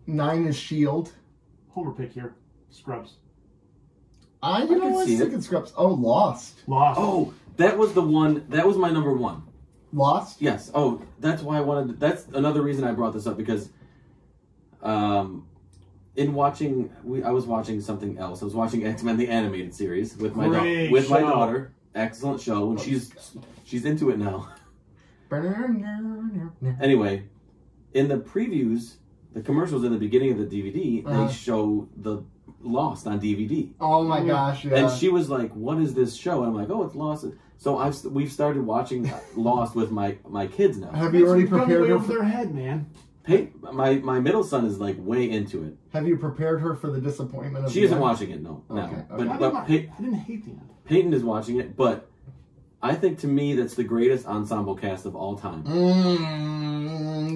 S2: 9 is Shield.
S3: Homer pick here. Scrubs.
S2: I
S4: can
S2: was
S4: see it.
S2: thinking Scrubs. Oh, Lost.
S3: Lost.
S4: Oh, that was the one. That was my number 1.
S2: Lost?
S4: Yes. Oh, that's why I wanted. That's another reason I brought this up because, in watching, I was watching something else. I was watching X-Men the animated series with my
S3: Great
S4: my
S3: show.
S4: daughter. Excellent show, and she's into it now. Anyway, in the previews, the commercials in the beginning of the DVD, they show the Lost on DVD.
S2: Oh my gosh! Yeah.
S4: And she was like, "What is this show?" And I'm like, "Oh, it's Lost." So we've started watching Lost with my kids now.
S2: Have you already prepared
S3: way
S2: her
S3: over their head, man?
S4: My middle son is like way into it.
S2: Have you prepared her for the disappointment of
S4: She
S2: the
S4: isn't
S2: end?
S4: watching it, no.
S2: Okay.
S4: But
S3: I didn't hate the end.
S4: Peyton is watching it, but I think to me that's the greatest ensemble cast of all time.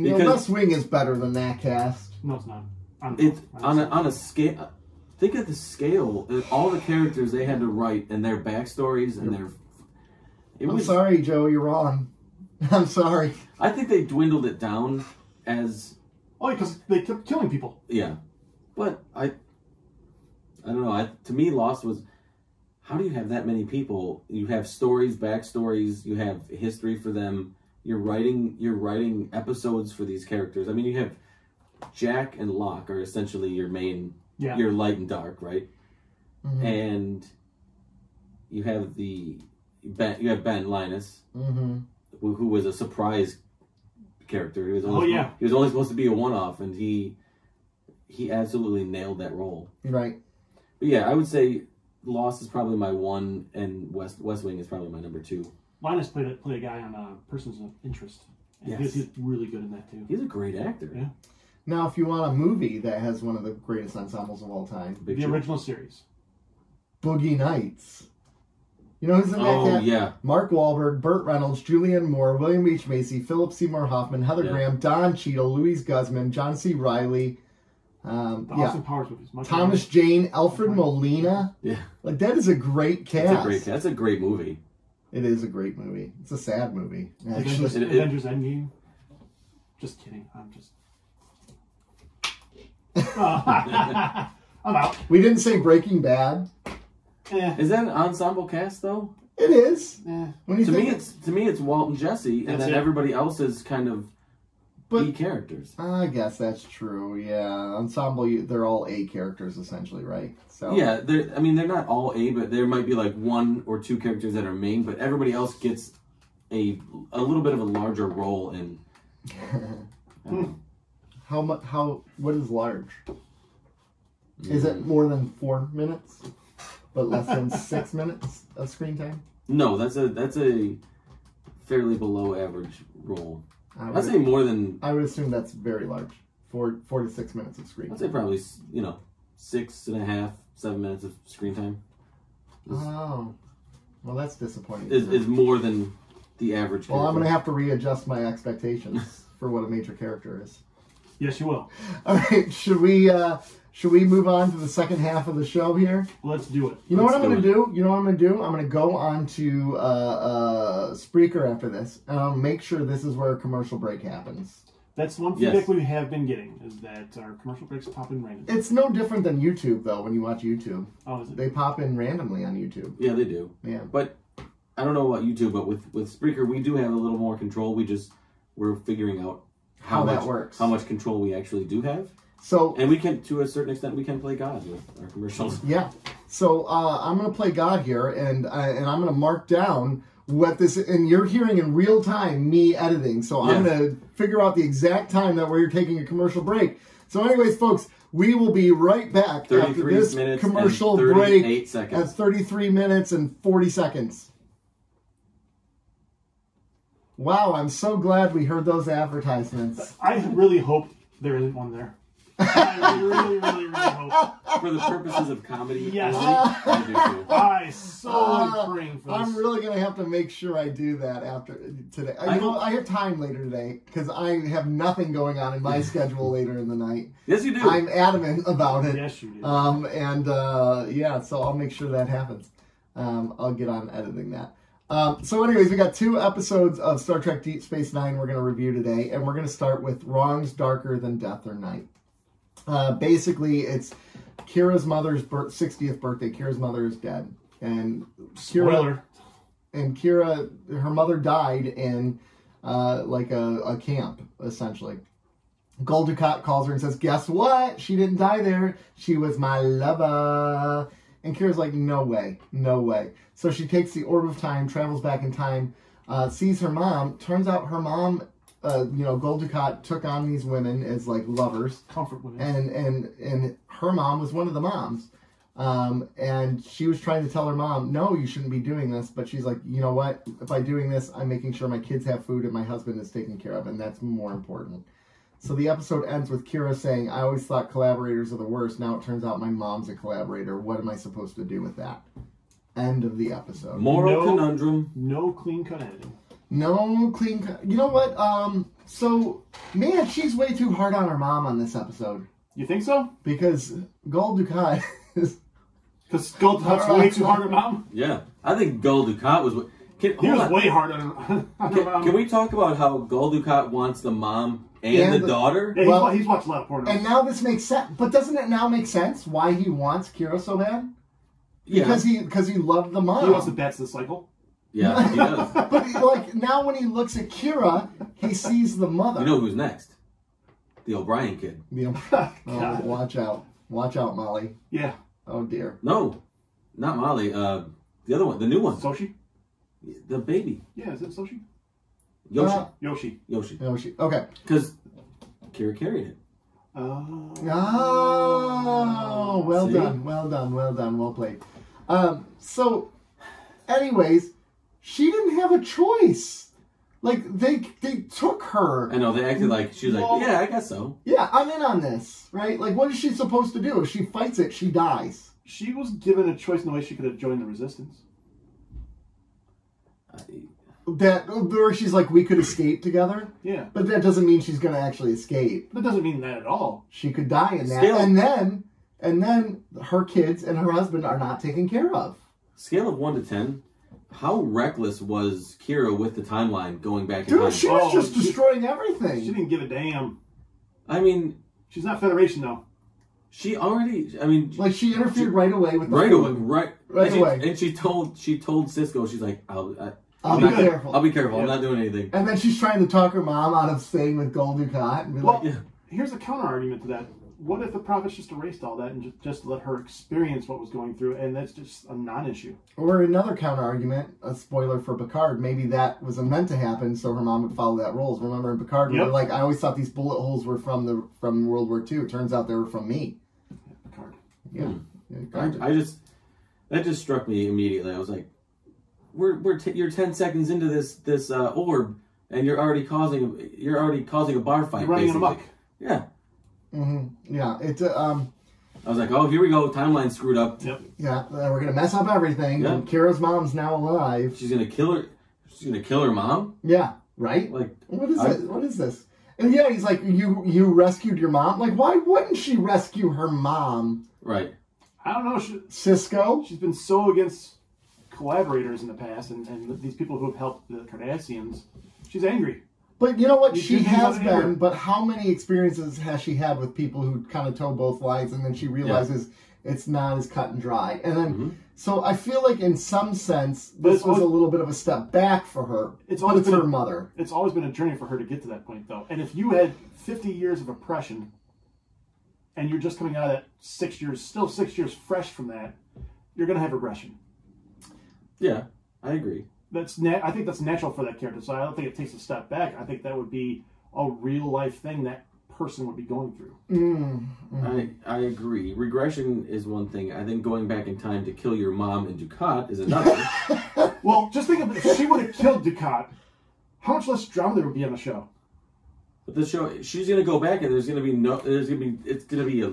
S2: Because West Wing is better than that cast.
S3: No, it's not.
S4: It's on a scale. Think of the scale and all the characters they had to write and their backstories and their.
S2: I'm sorry, Joe. You're wrong. I'm sorry.
S4: I think they dwindled it down as.
S3: Oh, because they kept killing people.
S4: Yeah, but I don't know. To me, Lost was. How do you have that many people? You have stories, backstories. You have history for them. You're writing episodes for these characters. I mean, you have Jack and Locke are essentially your main.
S3: Yeah.
S4: Your light and dark, right?
S2: Mm-hmm.
S4: And you have Ben Linus, who was a surprise character. He was only supposed to be a one-off, and he absolutely nailed that role.
S2: Right.
S4: But yeah, I would say Lost is probably my one, and West Wing is probably my number two.
S3: Linus played a guy on Persons of Interest. And
S4: Yes.
S3: he's really good in that too.
S4: He's a great actor.
S3: Yeah.
S2: Now, if you want a movie that has one of the greatest ensembles of all time,
S3: The original series.
S2: Boogie Nights. You know who's in that?
S4: Oh, yeah.
S2: Mark Wahlberg, Burt Reynolds, Julianne Moore, William H. Macy, Philip Seymour Hoffman, Heather Graham, Don Cheadle, Louise Guzman, John C. Reilly,
S3: Austin Powers movies.
S2: Thomas Jane, Alfred Molina.
S4: Yeah.
S2: Like, that is a great cast.
S4: That's a great movie.
S2: It is a great movie. It's a sad movie, actually.
S3: Avengers Endgame. Just kidding. I'm just... I'm out.
S2: We didn't say Breaking Bad.
S4: Is that an ensemble cast though?
S2: It is.
S3: Eh.
S4: To me, it's Walt and Jesse, and then everybody else is kind of B characters.
S2: I guess that's true. Yeah, ensemble. They're all A characters essentially, right? So
S4: yeah, they're not all A, but there might be like one or two characters that are main, but everybody else gets a little bit of a larger role in.
S2: What is large? Is it more than 4 minutes, but less than 6 minutes of screen time?
S4: No, that's a fairly below average role. I'd say more than.
S2: I would assume that's very large. 4 to 6 minutes of screen time.
S4: I'd say probably 6.5, 7 minutes of screen time.
S2: Oh, well, that's disappointing.
S4: Is more than the average character.
S2: Well, I'm going to have to readjust my expectations for what a major character is.
S3: Yes, you will.
S2: All right, should we move on to the second half of the show here?
S3: Let's do it.
S2: You know what I'm going to do? I'm going to go on to Spreaker after this, and I'll make sure this is where a commercial break happens.
S3: That's one feedback we have been getting, is that our commercial breaks pop in randomly.
S2: It's no different than YouTube, though, when you watch YouTube.
S3: Oh, is it?
S2: They pop in randomly on YouTube.
S4: Yeah, they do.
S2: Yeah.
S4: But I don't know about YouTube, but with Spreaker, we do have a little more control. We're figuring out
S2: how that works.
S4: How much control we actually do have.
S2: So,
S4: and we can, to a certain extent, we can play God with our commercials.
S2: Yeah. So I'm going to play God here, and I'm going to mark down what this, and you're hearing in real time me editing. So I'm going to figure out the exact time that we're taking a commercial break. So anyways, folks, we will be right back after this commercial break at 33 minutes and 40 seconds. Wow, I'm so glad we heard those advertisements.
S3: I really hope there isn't one there. I really, really, really hope.
S4: For the purposes of comedy,
S3: yes.
S4: I do too.
S3: I so am praying for this.
S2: I'm really going to have to make sure I do that after today. I have time later today because I have nothing going on in my schedule later in the night.
S4: Yes, you do.
S2: I'm adamant about it.
S3: Yes, you do.
S2: So I'll make sure that happens. I'll get on editing that. So anyways, we got 2 episodes of Star Trek Deep Space Nine we're going to review today, and we're going to start with Wrongs Darker Than Death or Night. Basically, it's Kira's mother's 60th birthday. Kira's mother is dead. And Kira, her mother died in like a camp, essentially. Gul Dukat calls her and says, guess what? She didn't die there. She was my lover. And Kira's like, no way. No way. So she takes the Orb of Time, travels back in time, sees her mom. Turns out her mom, Gul Dukat took on these women as like lovers.
S3: Comfort women.
S2: And her mom was one of the moms. And she was trying to tell her mom, no, you shouldn't be doing this. But she's like, you know what? By doing this, I'm making sure my kids have food and my husband is taken care of. And that's more important. So the episode ends with Kira saying, I always thought collaborators are the worst. Now it turns out my mom's a collaborator. What am I supposed to do with that? End of the episode.
S4: Moral conundrum.
S3: No clean cut editing.
S2: No clean cut. You know what? So, man, she's way too hard on her mom on this episode.
S3: You think so?
S2: Because Gul Dukat is...
S3: Because Gul Dukat's way too hard on Mom?
S4: Yeah. I think Gul Dukat was...
S3: He was way hard on her mom.
S4: Can we talk about how Gul Dukat wants the mom and the daughter?
S3: Yeah, he's watched a lot of porn.
S2: And now this makes sense. But doesn't it now make sense why he wants Kira so bad?
S4: Yeah.
S2: Because he loved the mom.
S3: He wants to bats the cycle.
S4: Yeah, he does.
S2: But like now when he looks at Kira, he sees the mother.
S4: You know who's next? The O'Brien kid.
S2: Oh, watch out. Watch out, Molly.
S3: Yeah.
S2: Oh, dear.
S4: No, not Molly. The other one. The new one.
S3: Soshi?
S4: The baby.
S3: Yeah, is it Soshi?
S4: Yoshi.
S2: Yoshi. Okay.
S4: Because Kira carried it.
S2: Oh, well done. Well played. So, anyways, she didn't have a choice. Like, they took her.
S4: I know, they acted like, she was like, yeah, I guess so.
S2: Yeah, I'm in on this, right? Like, what is she supposed to do? If she fights it, she dies.
S3: She was given a choice in the way she could have joined the Resistance.
S2: Where she's like, we could escape together?
S3: Yeah.
S2: But that doesn't mean she's going to actually escape.
S3: That doesn't mean that at all.
S2: She could die in that.
S4: Scale.
S2: And then her kids and her husband are not taken care of.
S4: Scale of 1 to 10, how reckless was Kira with the timeline going back in
S2: Dude,
S4: time?
S2: she was just destroying everything.
S3: She didn't give a damn.
S4: I mean...
S3: She's not Federation, though.
S4: She already... I mean...
S2: Like, she interfered right away with the
S4: Right
S2: food.
S4: away.
S2: Right away.
S4: And she told Cisco, she's like, I'll
S2: be careful.
S4: I'll be careful.
S3: Yeah.
S4: I'm not doing anything.
S2: And then she's trying to talk her mom out of staying with Gul Dukat. And be
S3: Well,
S2: like,
S3: here's the counter argument to that. What if the prophets just erased all that and just let her experience what was going through, and that's just a non-issue?
S2: or another counter argument, a spoiler for Picard, maybe that was meant to happen so her mom would follow that rules. Remember in Picard, we were like, I always thought these bullet holes were from World War II. It turns out they were from me.
S3: Picard.
S2: Yeah.
S4: That just struck me immediately. I was like, you're 10 seconds into this orb, and you're already causing a bar fight.
S3: You're running amok.
S4: Yeah.
S2: Mm-hmm. Yeah.
S4: I was like, oh, here we go. Timeline screwed up.
S3: Yep.
S2: Yeah. We're gonna mess up everything.
S4: Yeah.
S2: And Kira's mom's now alive.
S4: She's gonna kill her. She's gonna kill her mom.
S2: Yeah. Right.
S4: Like,
S2: what is it? What is this? And yeah, he's like, you rescued your mom. Like, why wouldn't she rescue her mom?
S4: Right.
S3: I don't know.
S2: Cisco.
S3: She's been so against collaborators in the past, and these people who have helped the Cardassians. She's angry.
S2: But you know what?
S3: You
S2: She
S3: didn't
S2: has
S3: have it either.
S2: been. But how many experiences has she had with people who kind of toe both lines, and then she realizes it's not as cut and dry. And then, so I feel like in some sense, this was a little bit of a step back for her.
S3: It's
S2: but
S3: always
S2: it's
S3: been
S2: her mother.
S3: It's always been a journey for her to get to that point, though. And if you had 50 years of oppression, and you're just coming out of that 6 years, still 6 years fresh from that, you're going to have regression.
S4: Yeah, I agree.
S3: I think that's natural for that character, so I don't think it takes a step back. I think that would be a real life thing that person would be going through.
S4: I agree. Regression is one thing. I think going back in time to kill your mom and Dukat is another.
S3: Well, just think of if she would have killed Dukat, how much less drama there would be on the show.
S4: But the show, she's gonna go back and it's gonna be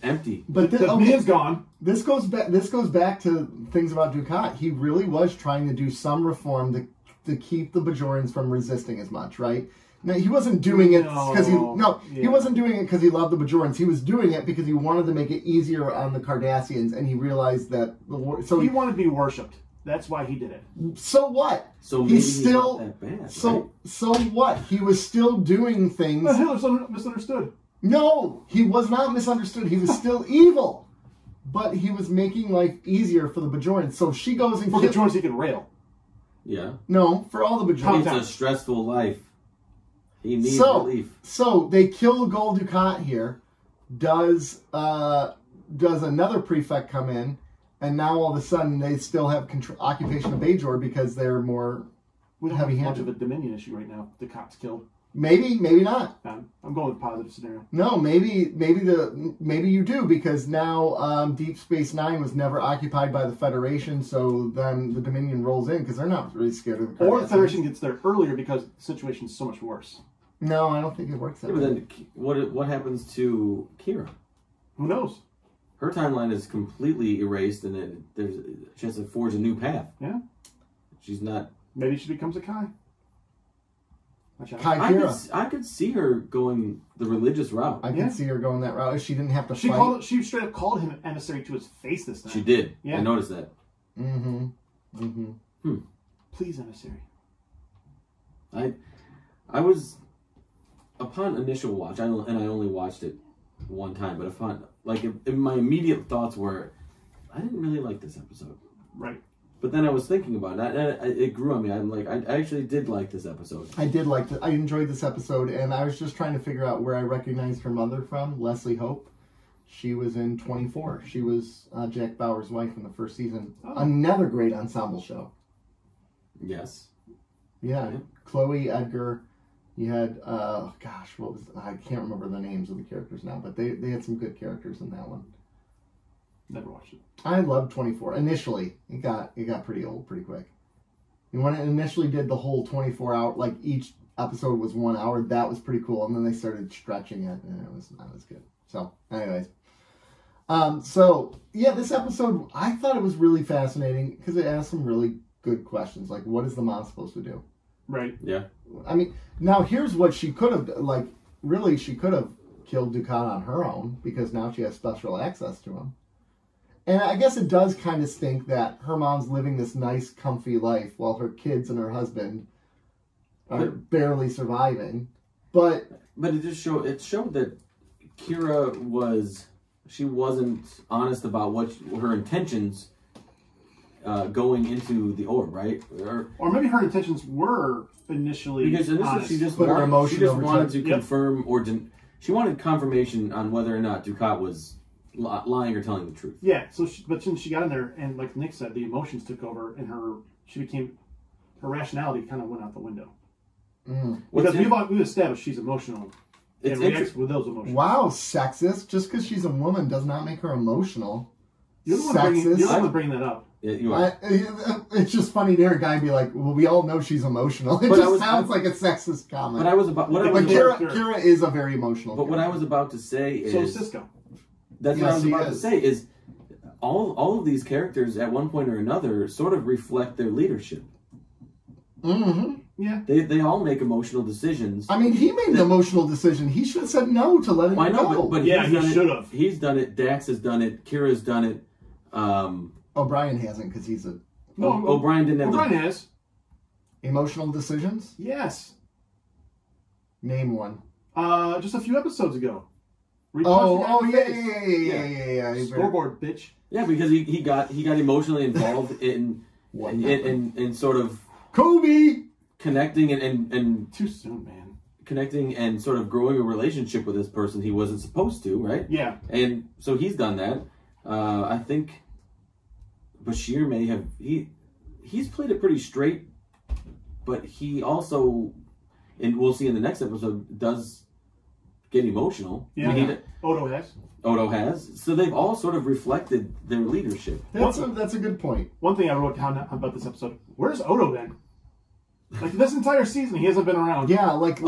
S4: empty.
S2: But
S3: The man's gone.
S2: This goes back to things about Dukat. He really was trying to do some reform to keep the Bajorans from resisting as much, right? Now, he wasn't doing it because he wasn't doing it because he loved the Bajorans. He was doing it because he wanted to make it easier on the Cardassians, and he realized that
S3: He wanted to be worshipped. That's why he did it.
S2: So what?
S4: So maybe
S2: he's still
S4: not that bad,
S2: so what? He was still doing things.
S3: The hell is misunderstood.
S2: No, he was not misunderstood. He was still evil, but he was making life easier for the Bajorans. So she goes and
S3: For the Bajorans, he could rail.
S4: Yeah.
S2: No, for all the Bajorans.
S4: It's a stressful life. He needs relief.
S2: So they kill Gul Dukat here. Does another prefect come in, and now all of a sudden they still have occupation of Bajor because they're more
S3: we don't have
S2: heavy-handed.
S3: much of a Dominion issue right now. The cops killed.
S2: Maybe not.
S3: I'm going with positive scenario.
S2: No, maybe you do, because now Deep Space Nine was never occupied by the Federation, so then the Dominion rolls in because they're not really scared of the Cardassians.
S3: Or the Federation gets there earlier because the situation's so much worse.
S2: No, I don't think it works that
S4: But
S2: way.
S4: then, what happens to Kira?
S3: Who knows?
S4: Her timeline is completely erased, and then she has to forge a new path.
S3: Yeah.
S4: She's not.
S3: Maybe she becomes a Kai.
S2: Kai Kira.
S4: I could see her going the religious route.
S2: I can see her going that route. She didn't have to fight.
S3: She straight up called him an emissary to his face this time.
S4: She did.
S3: Yeah.
S4: I noticed that.
S3: Please, emissary.
S4: I was, upon initial watch, and I only watched it one time, but my immediate thoughts were, I didn't really like this episode.
S3: Right.
S4: But then I was thinking about it, and it grew on me. I'm like, I actually did like this episode.
S2: I did like I enjoyed this episode, and I was just trying to figure out where I recognized her mother from, Leslie Hope. She was in 24. She was Jack Bauer's wife in the first season. Oh. Another great ensemble show.
S4: Yes.
S2: Yeah. Chloe, Edgar. You had, I can't remember the names of the characters now, but they had some good characters in that one.
S3: Never watched it.
S2: I loved 24. Initially, it got pretty old pretty quick. And when it initially did the whole 24-hour, like each episode was 1 hour, that was pretty cool. And then they started stretching it, and it was not as good. So, anyways. This episode, I thought it was really fascinating because it asked some really good questions. Like, what is the mom supposed to do?
S3: Right.
S4: Yeah.
S2: I mean, now here's what she could have, she could have killed Dukat on her own because now she has special access to him. And I guess it does kind of stink that her mom's living this nice, comfy life while her kids and her husband are barely surviving. But
S4: it just showed that Kira wasn't honest about what her intentions going into the orb, right?
S3: Or maybe her intentions were initially
S4: because initially
S3: honest.
S4: she just
S2: Put her emotion
S4: she just
S2: over
S4: wanted
S2: to-
S4: to confirm she wanted confirmation on whether or not Dukat was lying or telling the truth.
S3: Yeah. But since she got in there, and like Nick said, the emotions took over, and her rationality kind of went out the window. Because we've established she's emotional and reacts with those emotions.
S2: wow, sexist. Just because she's a woman does not make her emotional.
S3: You're the one bringing that up.
S4: Yeah, you are.
S2: It's just funny to hear a guy be like, well, we all know she's emotional. It sounds like a sexist comment.
S4: But I was about
S2: Kira is a very emotional
S4: But what I was about to say is...
S3: So Cisco.
S4: That's what I was about to say is all of these characters at one point or another sort of reflect their leadership.
S2: Mm-hmm.
S3: Yeah.
S4: They all make emotional decisions.
S2: I mean, he made an emotional decision. He should have said no to letting him go.
S4: But
S3: yeah, he should have.
S4: He's done it. Dax has done it. Kira's done it.
S2: O'Brien hasn't because he's a...
S3: No,
S4: O'Brien didn't have
S3: O'Brien has.
S2: Emotional decisions?
S3: Yes.
S2: Name one.
S3: Just a few episodes ago.
S2: Yeah.
S3: Scoreboard, bitch.
S4: Yeah, because he got emotionally involved in sort of
S2: Kobe
S4: connecting and
S3: too soon, man.
S4: Connecting and sort of growing a relationship with this person he wasn't supposed to, right?
S3: Yeah.
S4: And so he's done that. I think Bashir may have he's played it pretty straight, but he also, and we'll see in the next episode, does get emotional.
S3: Yeah. Odo has.
S4: So they've all sort of reflected their leadership.
S2: That's a good point.
S3: One thing I wrote down about this episode: where's Odo been? Like this entire season, he hasn't been around.
S2: Yeah, like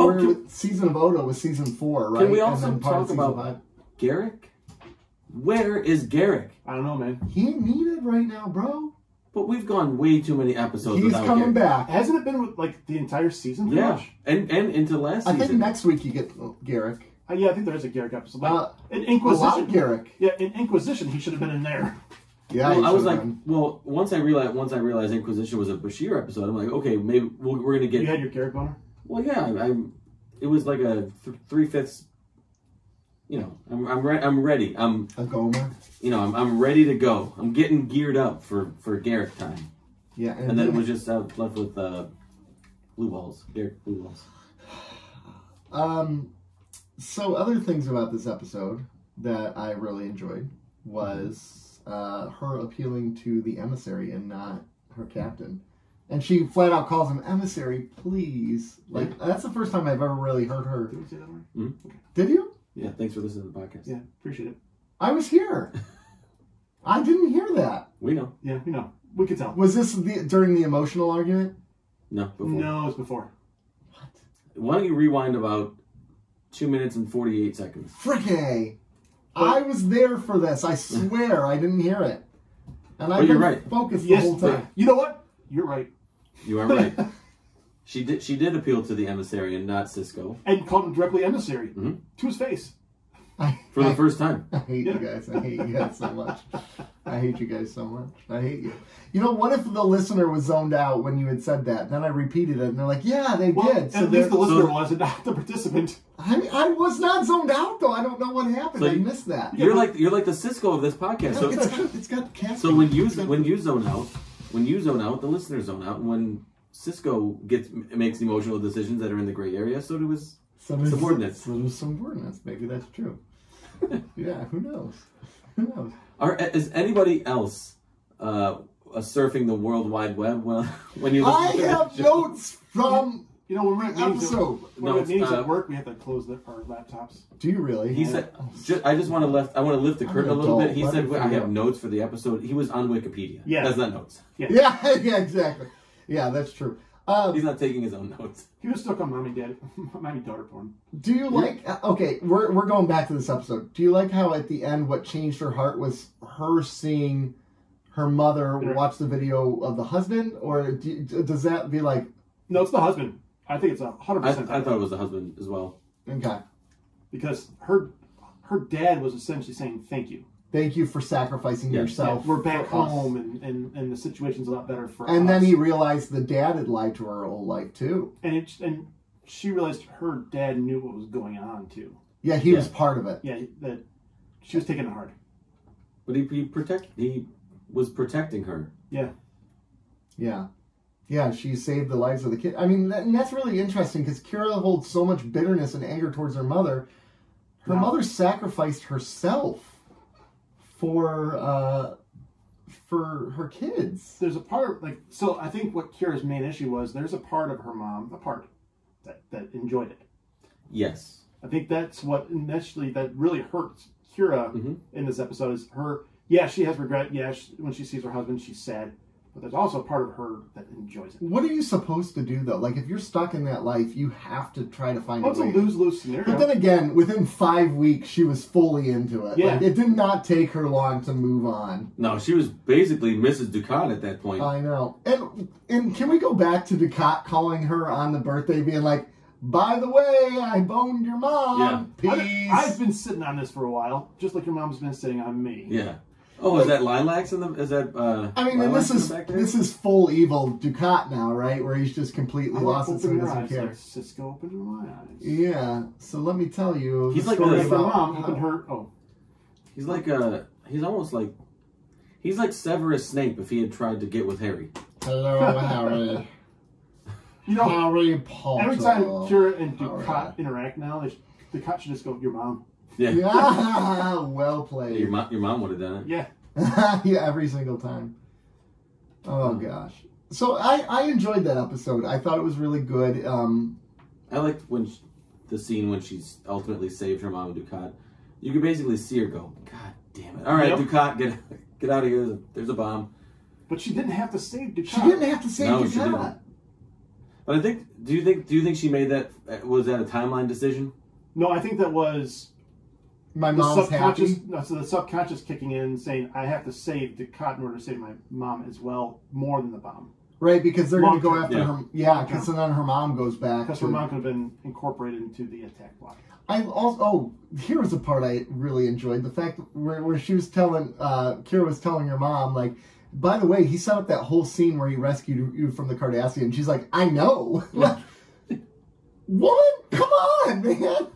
S2: season of Odo was season 4, right?
S4: Can we also talk about Garrick? Where is Garrick?
S3: I don't know, man.
S2: He ain't needed right now, bro.
S4: But we've gone way too many episodes.
S2: He's coming back.
S3: Hasn't it been like the entire season?
S4: Yeah, and into last season.
S2: I think next week you get Garrick.
S3: Yeah, I think there is a Garrick episode. In Inquisition,
S2: a lot of Garrick.
S3: Yeah, in Inquisition, he should have been in there.
S2: Yeah,
S4: well, I was like, once I realized Inquisition was a Bashir episode, I'm like, okay, maybe we're gonna get.
S3: You had your Garrick boner?
S4: Well, yeah, it was like a 3/5. You know, I'm ready. I'm
S2: a Gomer.
S4: You know, I'm ready to go. I'm getting geared up for Garrick time.
S2: Yeah,
S4: and then it was just left with blue balls. Garrick blue balls.
S2: So other things about this episode that I really enjoyed was her appealing to the emissary and not her captain. And she flat out calls him emissary, please. Like, that's the first time I've ever really heard her.
S3: Did we say that word?
S4: Mm-hmm.
S3: Okay.
S2: Did you?
S4: Yeah, thanks for listening to the podcast.
S3: Yeah, appreciate it.
S2: I was here. I didn't hear that.
S4: We know.
S3: Yeah, we know. We could tell.
S2: Was this during the emotional argument?
S4: No, before.
S3: No, it was before.
S2: What?
S4: Why don't you rewind about 2 minutes and 48 seconds?
S2: Frickin'. I was there for this. I swear I didn't hear it. And I've been
S4: right.
S2: focused
S3: Yes,
S2: the whole time.
S3: you know what? You're right.
S4: You are right. She did appeal to the emissary and not Cisco.
S3: And called him directly emissary.
S4: Mm-hmm.
S3: To his face.
S4: For the first time.
S2: I hate you guys. I hate you guys so much. I hate you guys so much. I hate you. You know, what if the listener was zoned out when you had said that? Then I repeated it, and they're like, yeah, they did. So
S3: at least the listener was, and not the participant.
S2: I was not zoned out, though. I don't know what happened.
S4: So
S2: I missed that.
S4: You're like the Cisco of this podcast.
S2: Yeah,
S4: So
S2: it's got casting.
S4: So when you zone out, the listeners zone out, and when Cisco makes emotional decisions that are in the gray area, so do his subordinates.
S2: So there's subordinates. Maybe that's true. Yeah, who knows? Who knows?
S4: Is anybody else surfing the World Wide Web when you listen
S2: I
S4: to
S2: have
S4: the
S2: notes from
S3: You know, when we're at meetings,
S2: episode.
S3: at work, we have to close our laptops.
S2: Do you really?
S4: He said, I want to lift the curtain a little bit. He
S2: Let
S4: said,
S2: me
S4: I have
S2: out.
S4: notes for the episode. He was on Wikipedia.
S3: Yeah.
S4: That's not notes.
S2: Yeah, exactly. Yeah, that's true.
S4: He's not taking his own notes.
S3: He was stuck on mommy daughter porn.
S2: Do you like? Okay, we're going back to this episode. Do you like how at the end what changed her heart was her seeing her mother watch the video of the husband, or does that be like?
S3: No, it's the husband. I think it's 100%.
S4: I thought it was the husband as well.
S2: Okay.
S3: Because her dad was essentially saying thank you.
S2: Thank you for sacrificing yourself.
S3: We're back
S2: for us.
S3: home, and the situation's a lot better for us.
S2: And then he realized the dad had lied to her whole life too.
S3: And she realized her dad knew what was going on too.
S2: Yeah, he was part of it.
S3: Yeah, that she was taking it hard.
S4: But he was protecting her.
S3: Yeah.
S2: Yeah. Yeah, she saved the lives of the kid. I mean, and that's really interesting because Kira holds so much bitterness and anger towards her mother. Her mother sacrificed herself for her kids.
S3: There's a part, so I think what Kira's main issue was, there's a part of her mom, that enjoyed it.
S4: Yes.
S3: I think that's what initially, that really hurts Kira in this episode is her, she has regret. Yeah, when she sees her husband, she's sad. But there's also a part of her that enjoys it.
S2: What are you supposed to do, though? Like, if you're stuck in that life, you have to try to find a way.
S3: It's a lose-lose scenario.
S2: But then again, within 5 weeks, she was fully into it.
S3: Yeah.
S2: Like, it did not take her long to move on.
S4: No, she was basically Mrs. Ducat at that point.
S2: I know. And can we go back to Ducat calling her on the birthday, being like, by the way, I boned your mom.
S4: Yeah.
S2: Peace.
S3: I've been sitting on this for a while, just like your mom's been sitting on me.
S4: Yeah. Oh, is that lilacs in the? Is that?
S2: I mean, and this is full evil Ducat now, right? Where he's just completely lost it, so he doesn't care.
S3: Like Cisco opened my eyes.
S2: Yeah. So let me tell you,
S4: he's like
S3: her mom opened her. Oh,
S4: he's like he's almost like he's like Severus Snape if he had tried to get with Harry.
S2: Hello, Harry.
S3: You know,
S2: Harry Potter.
S3: Every time Kira and Ducat interact now, Ducat should just go, "Your mom."
S4: Yeah.
S2: Yeah. Well played.
S4: Your mom would have done it.
S3: Yeah.
S2: Yeah, every single time. Oh gosh. So I enjoyed that episode. I thought it was really good.
S4: I liked the scene when she's ultimately saved her mom, Ducat. You could basically see her go, "God damn it! All right, Ducat, get out of here. There's a bomb."
S3: But she didn't have to save Ducat.
S2: She didn't have to save Ducat.
S4: She didn't. But I think. Do you think she made that? Was that a timeline decision?
S3: No, I think that was.
S2: My mom's happy.
S3: No, so the subconscious kicking in, saying I have to save Ducat in order to save my mom as well, more than the bomb.
S2: Right, because they're going to go after
S4: yeah.
S2: her. Yeah, because then her mom goes back.
S3: Because her mom could have been incorporated into the attack block.
S2: I also here was the part I really enjoyed, the fact where she was telling Kira was telling her mom, like, by the way, he set up that whole scene where he rescued you from the Cardassian. She's like, I know. Like, woman, come on, man.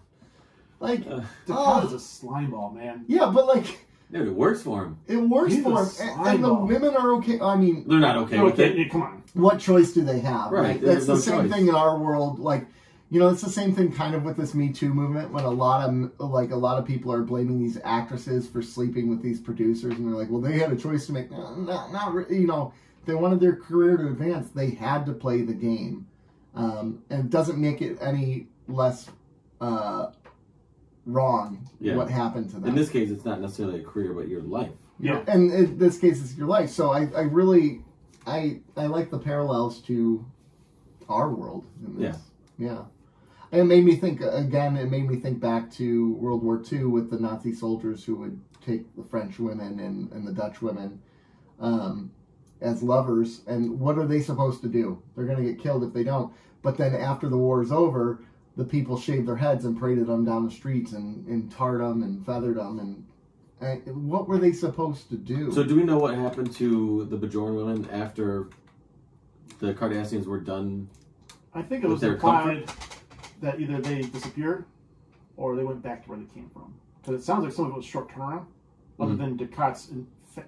S2: Like,
S3: Ducat is a slime ball, man.
S2: Yeah, but like,
S4: dude, it works for him.
S2: It works
S3: He's
S2: for him, and the women are okay. I mean,
S4: they're not okay with it.
S3: Come on.
S2: What choice do they have?
S4: Right.
S2: That's the same thing in our world. Like, it's the same thing kind of with this Me Too movement when a lot of people are blaming these actresses for sleeping with these producers, and they're like, well, they had a choice to make. They wanted their career to advance. They had to play the game, and it doesn't make it any less wrong what happened to them.
S4: In this case, it's not necessarily a career, but your life.
S3: Yeah.
S2: And in this case, it's your life. So I really like the parallels to our world in this. Yeah. And it made me think, back to World War II with the Nazi soldiers who would take the French women and the Dutch women as lovers. And what are they supposed to do? They're going to get killed if they don't. But then after the war is over, the people shaved their heads and paraded them down the streets and tarred them and feathered them. And what were they supposed to do?
S4: So do we know what happened to the Bajoran women after the Cardassians were done?
S3: I think it was implied that either they disappeared or they went back to where they came from. Because it sounds like some of it was short turnaround, other than Ducat's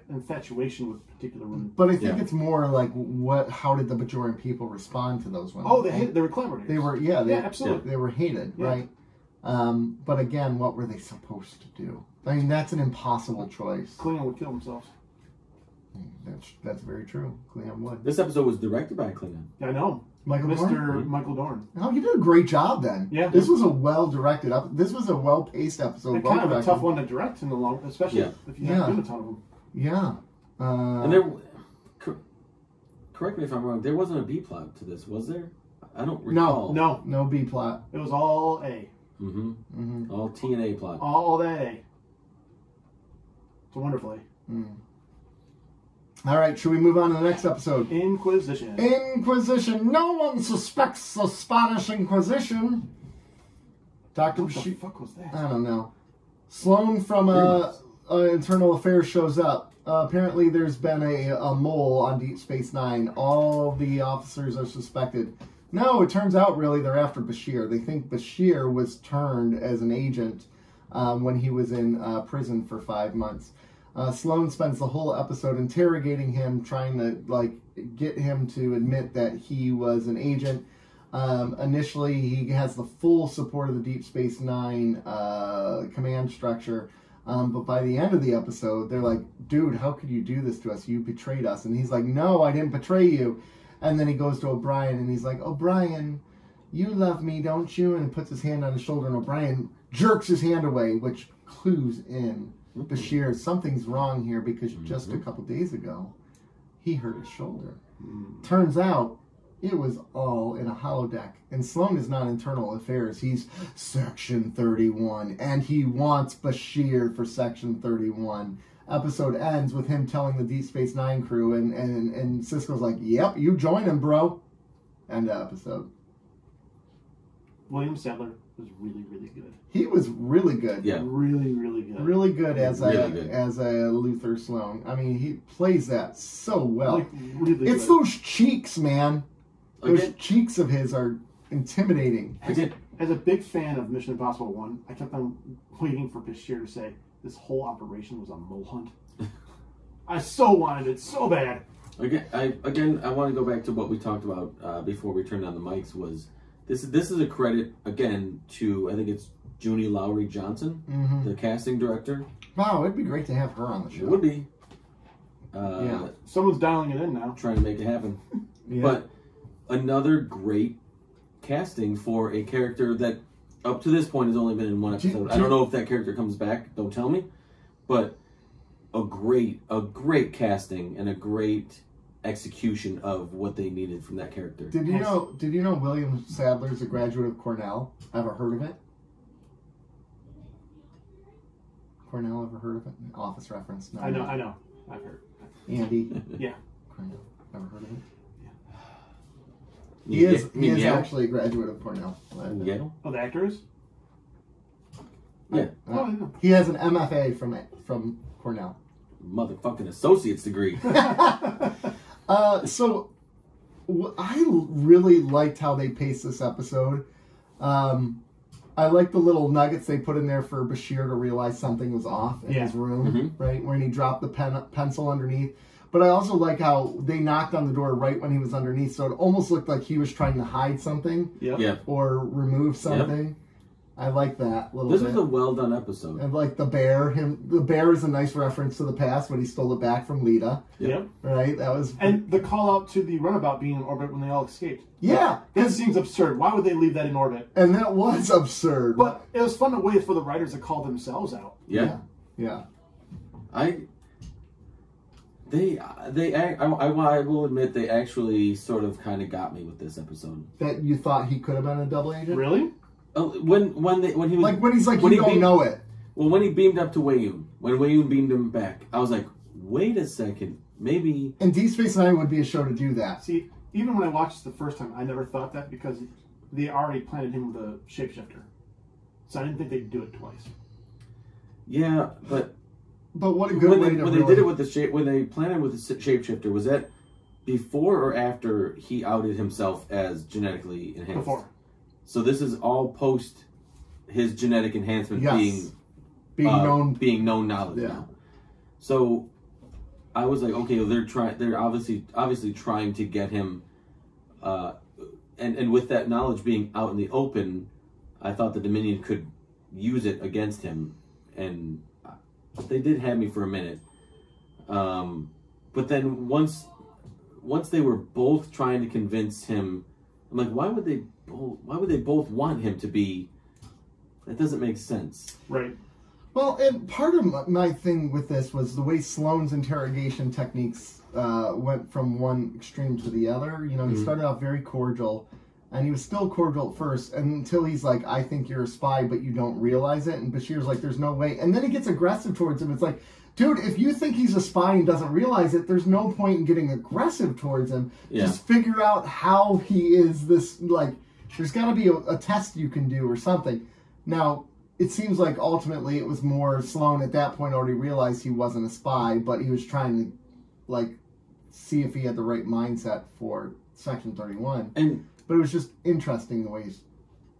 S3: infatuation with particular women.
S2: But I think it's more like how did the Bajoran people respond to those women?
S3: Oh, they were collaborators.
S2: They were,
S3: absolutely.
S2: They were hated, right? But again, what were they supposed to do? I mean, that's an impossible choice.
S3: Klingon would kill themselves.
S2: That's very true. Klingon would.
S4: This episode was directed by a Klingon.
S3: I know.
S2: Michael Dorn?
S3: Michael Dorn.
S2: Oh, you did a great job then.
S3: Yeah.
S2: This was a well-directed this was a well-paced episode.
S3: And kind of a tough one to direct in the long, especially if you have to do a ton of them.
S2: Yeah.
S4: And there, correct me if I'm wrong, there wasn't a B plot to this, was there? I don't recall.
S2: No B plot.
S3: It was all A.
S4: All T and A plot.
S3: All that A. It's a wonderful A.
S2: All right, should we move on to the next episode?
S3: Inquisition.
S2: No one suspects the Spanish Inquisition. Dr.
S3: What the fuck was that?
S2: I don't know. Sloan from Internal Affairs shows up. Apparently there's been a mole on Deep Space Nine. All the officers are suspected. No, it turns out really they're after Bashir. They think Bashir was turned as an agent when he was in prison for 5 months. Sloan spends the whole episode interrogating him, trying to get him to admit that he was an agent. Initially, he has the full support of the Deep Space Nine command structure, but by the end of the episode, they're like, "Dude, how could you do this to us? You betrayed us." And he's like, "No, I didn't betray you." And then he goes to O'Brien, and he's like, "O'Brien, you love me, don't you?" And he puts his hand on his shoulder, and O'Brien jerks his hand away, which clues in Bashir, something's wrong here because just a couple days ago, he hurt his shoulder. Turns out, it was all in a holodeck. And Sloan is not Internal Affairs. He's Section 31. And he wants Bashir for Section 31. Episode ends with him telling the Deep Space Nine crew, and Sisko's like, "Yep, you join him, bro." End of episode.
S3: William Sadler was really, really good.
S2: He was really good.
S4: Yeah.
S3: Really, really good.
S2: Really good as
S4: really
S2: a Luther Sloan. I mean, he plays that so well.
S3: Really
S2: it's
S3: good.
S2: those cheeks, man. Those cheeks of his are intimidating.
S3: As a big fan of Mission Impossible 1, I kept on waiting for Bashir to say, this whole operation was a mole hunt. I so wanted it so bad.
S4: I want to go back to what we talked about before we turned on the mics. Was this is a credit again to, I think it's Junie Lowry Johnson, the casting director.
S2: Wow, it'd be great to have her on the show.
S4: It would be.
S3: Someone's dialing it in now.
S4: Trying to make it happen. But another great casting for a character that up to this point has only been in one episode. I don't know if that character comes back, don't tell me. But a great casting and a great execution of what they needed from that character.
S2: Did you know William Sadler's a graduate of Cornell? Ever heard of it? Cornell, ever heard of it? Office reference. No,
S3: I know. I've heard.
S2: Andy?
S3: Yeah.
S2: Cornell. Ever heard of it?
S4: Yeah.
S2: He is actually a graduate of Cornell.
S4: Yale?
S3: Oh, the actor is?
S4: Yeah.
S2: He has an MFA from Cornell.
S4: Motherfucking associate's degree.
S2: So I really liked how they paced this episode. I like the little nuggets they put in there for Bashir to realize something was off in his room, right? When he dropped the pencil underneath. But I also like how they knocked on the door right when he was underneath, so it almost looked like he was trying to hide something or remove something. Yep. I like that little bit.
S4: This was a well-done episode.
S2: And like the bear, the bear is a nice reference to the past when he stole it back from Lita.
S3: Yep.
S2: Right? That was...
S3: And the call-out to the runabout being in orbit when they all escaped.
S2: Yeah.
S3: That seems absurd. Why would they leave that in orbit?
S2: And that was absurd.
S3: But it was fun to wait for the writers to call themselves out.
S2: Yeah.
S4: I will admit they actually sort of kind of got me with this episode.
S2: That you thought he could have been a double agent?
S3: Really?
S4: When he was
S2: like when he's like you don't know it.
S4: Well, when he beamed up to Wayun, when Wayun beamed him back, I was like, wait a second, maybe.
S2: And Deep Space Nine would be a show to do that.
S3: See, even when I watched this the first time, I never thought that because they already planted him with a shapeshifter, so I didn't think they'd do it twice.
S4: Yeah, but
S2: what a good way to
S4: when they did it with the when they planted with the shapeshifter, was that before or after he outed himself as genetically enhanced?
S3: Before.
S4: So this is all post his genetic enhancement being known knowledge now. So I was like, okay, well, they're obviously trying to get him, and with that knowledge being out in the open, I thought the Dominion could use it against him, and they did have me for a minute. But then once they were both trying to convince him, I'm like, why would they both want him to be? That doesn't make sense.
S3: Right.
S2: Well, and part of my thing with this was the way Sloane's interrogation techniques went from one extreme to the other. You know, he started off very cordial, and he was still cordial at first, until he's like, I think you're a spy, but you don't realize it. And Bashir's like, there's no way. And then he gets aggressive towards him. It's like, dude, if you think he's a spy and doesn't realize it, there's no point in getting aggressive towards him. Yeah. Just figure out how he is this, like, there's got to be a test you can do or something. Now, it seems like ultimately it was more Sloane at that point already realized he wasn't a spy, but he was trying to, like, see if he had the right mindset for Section 31. But it was just interesting the way his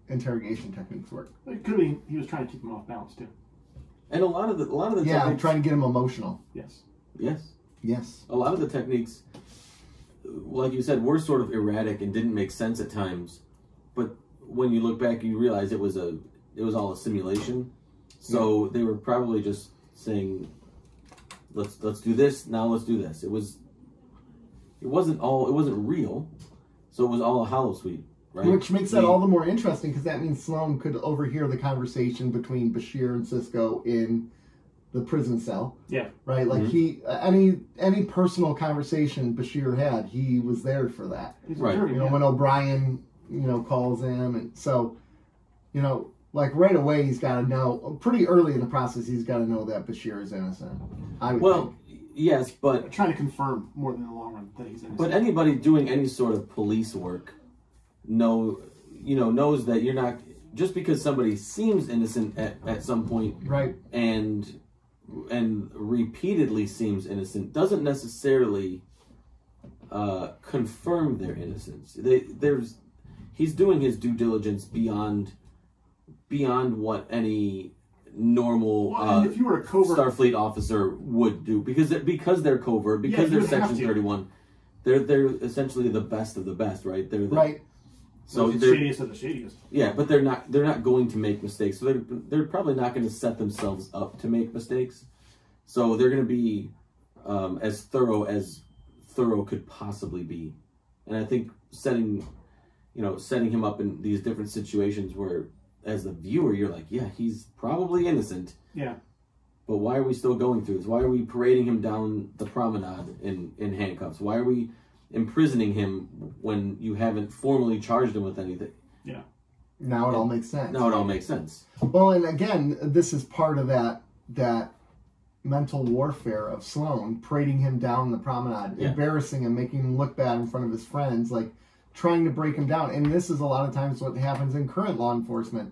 S2: interrogation techniques work.
S3: It could be he was trying to keep him off balance, too.
S4: And a lot of the
S2: techniques, trying to get him emotional.
S4: Yes. A lot of the techniques, like you said, were sort of erratic and didn't make sense at times. But when you look back, you realize it was all a simulation. So they were probably just saying, let's do this, now let's do this. It wasn't real. So it was all a holosuite. Right.
S2: Which makes that all the more interesting because that means Sloane could overhear the conversation between Bashir and Sisko in the prison cell.
S3: Yeah.
S2: Right? Like any personal conversation Bashir had, he was there for that.
S3: Right.
S2: You know, when O'Brien, calls him, and so, like right away he's got to know, pretty early in the process he's got to know that Bashir is innocent. I would think.
S4: Yes, but
S3: trying to confirm more than in the long run that he's innocent.
S4: But anybody doing any sort of police work knows that you're not, just because somebody seems innocent at some point,
S2: right,
S4: and repeatedly seems innocent, doesn't necessarily confirm their innocence. He's doing his due diligence beyond what any normal
S3: if you were a covert
S4: Starfleet officer would do, because they're covert, because they're Section 31. They're essentially the best of the best, right?
S2: Right.
S3: So they're shadiest of the shadiest.
S4: Yeah, but they're not going to make mistakes. So they're probably not going to set themselves up to make mistakes. So they're going to be as thorough could possibly be. And I think setting him up in these different situations where, as the viewer, you're like, yeah, he's probably innocent.
S3: Yeah.
S4: But why are we still going through this? Why are we parading him down the promenade in handcuffs? Why are we imprisoning him when you haven't formally charged him with anything?
S3: Yeah.
S2: Now it all makes sense.
S4: Now it all makes sense.
S2: Well, and again, this is part of that mental warfare of Sloane, parading him down the promenade, embarrassing him, making him look bad in front of his friends, like trying to break him down. And this is a lot of times what happens in current law enforcement.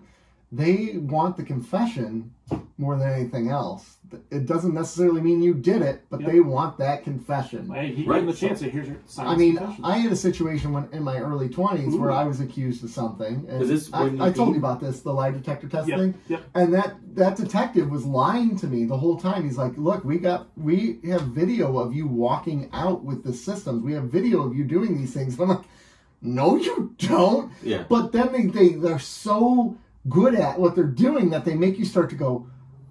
S2: they want the confession more than anything else. It doesn't necessarily mean you did it, but they want that confession.
S3: Hey, he gave him the chance. Here's your
S2: I mean, I had a situation when in my early 20s where I was accused of something. And I told you about this, the lie detector test thing.
S3: Yep.
S2: And that detective was lying to me the whole time. He's like, look, we have video of you walking out with the systems. We have video of you doing these things. And I'm like, no, you don't.
S4: Yeah.
S2: But then they're so good at what they're doing that they make you start to go,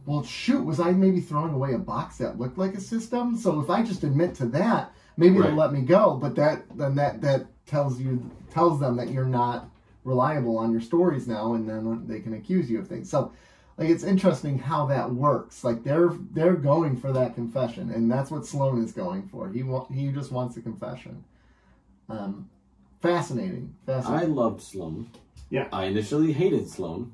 S2: well, shoot, was I maybe throwing away a box that looked like a system? So if I just admit to that, maybe they'll let me go. But that tells them that you're not reliable on your stories now, and then they can accuse you of things. So, like, it's interesting how that works. Like, they're going for that confession, and that's what Sloan is going for. He just wants a confession. Fascinating.
S4: I loved Sloan.
S3: Yeah.
S4: I initially hated Sloan,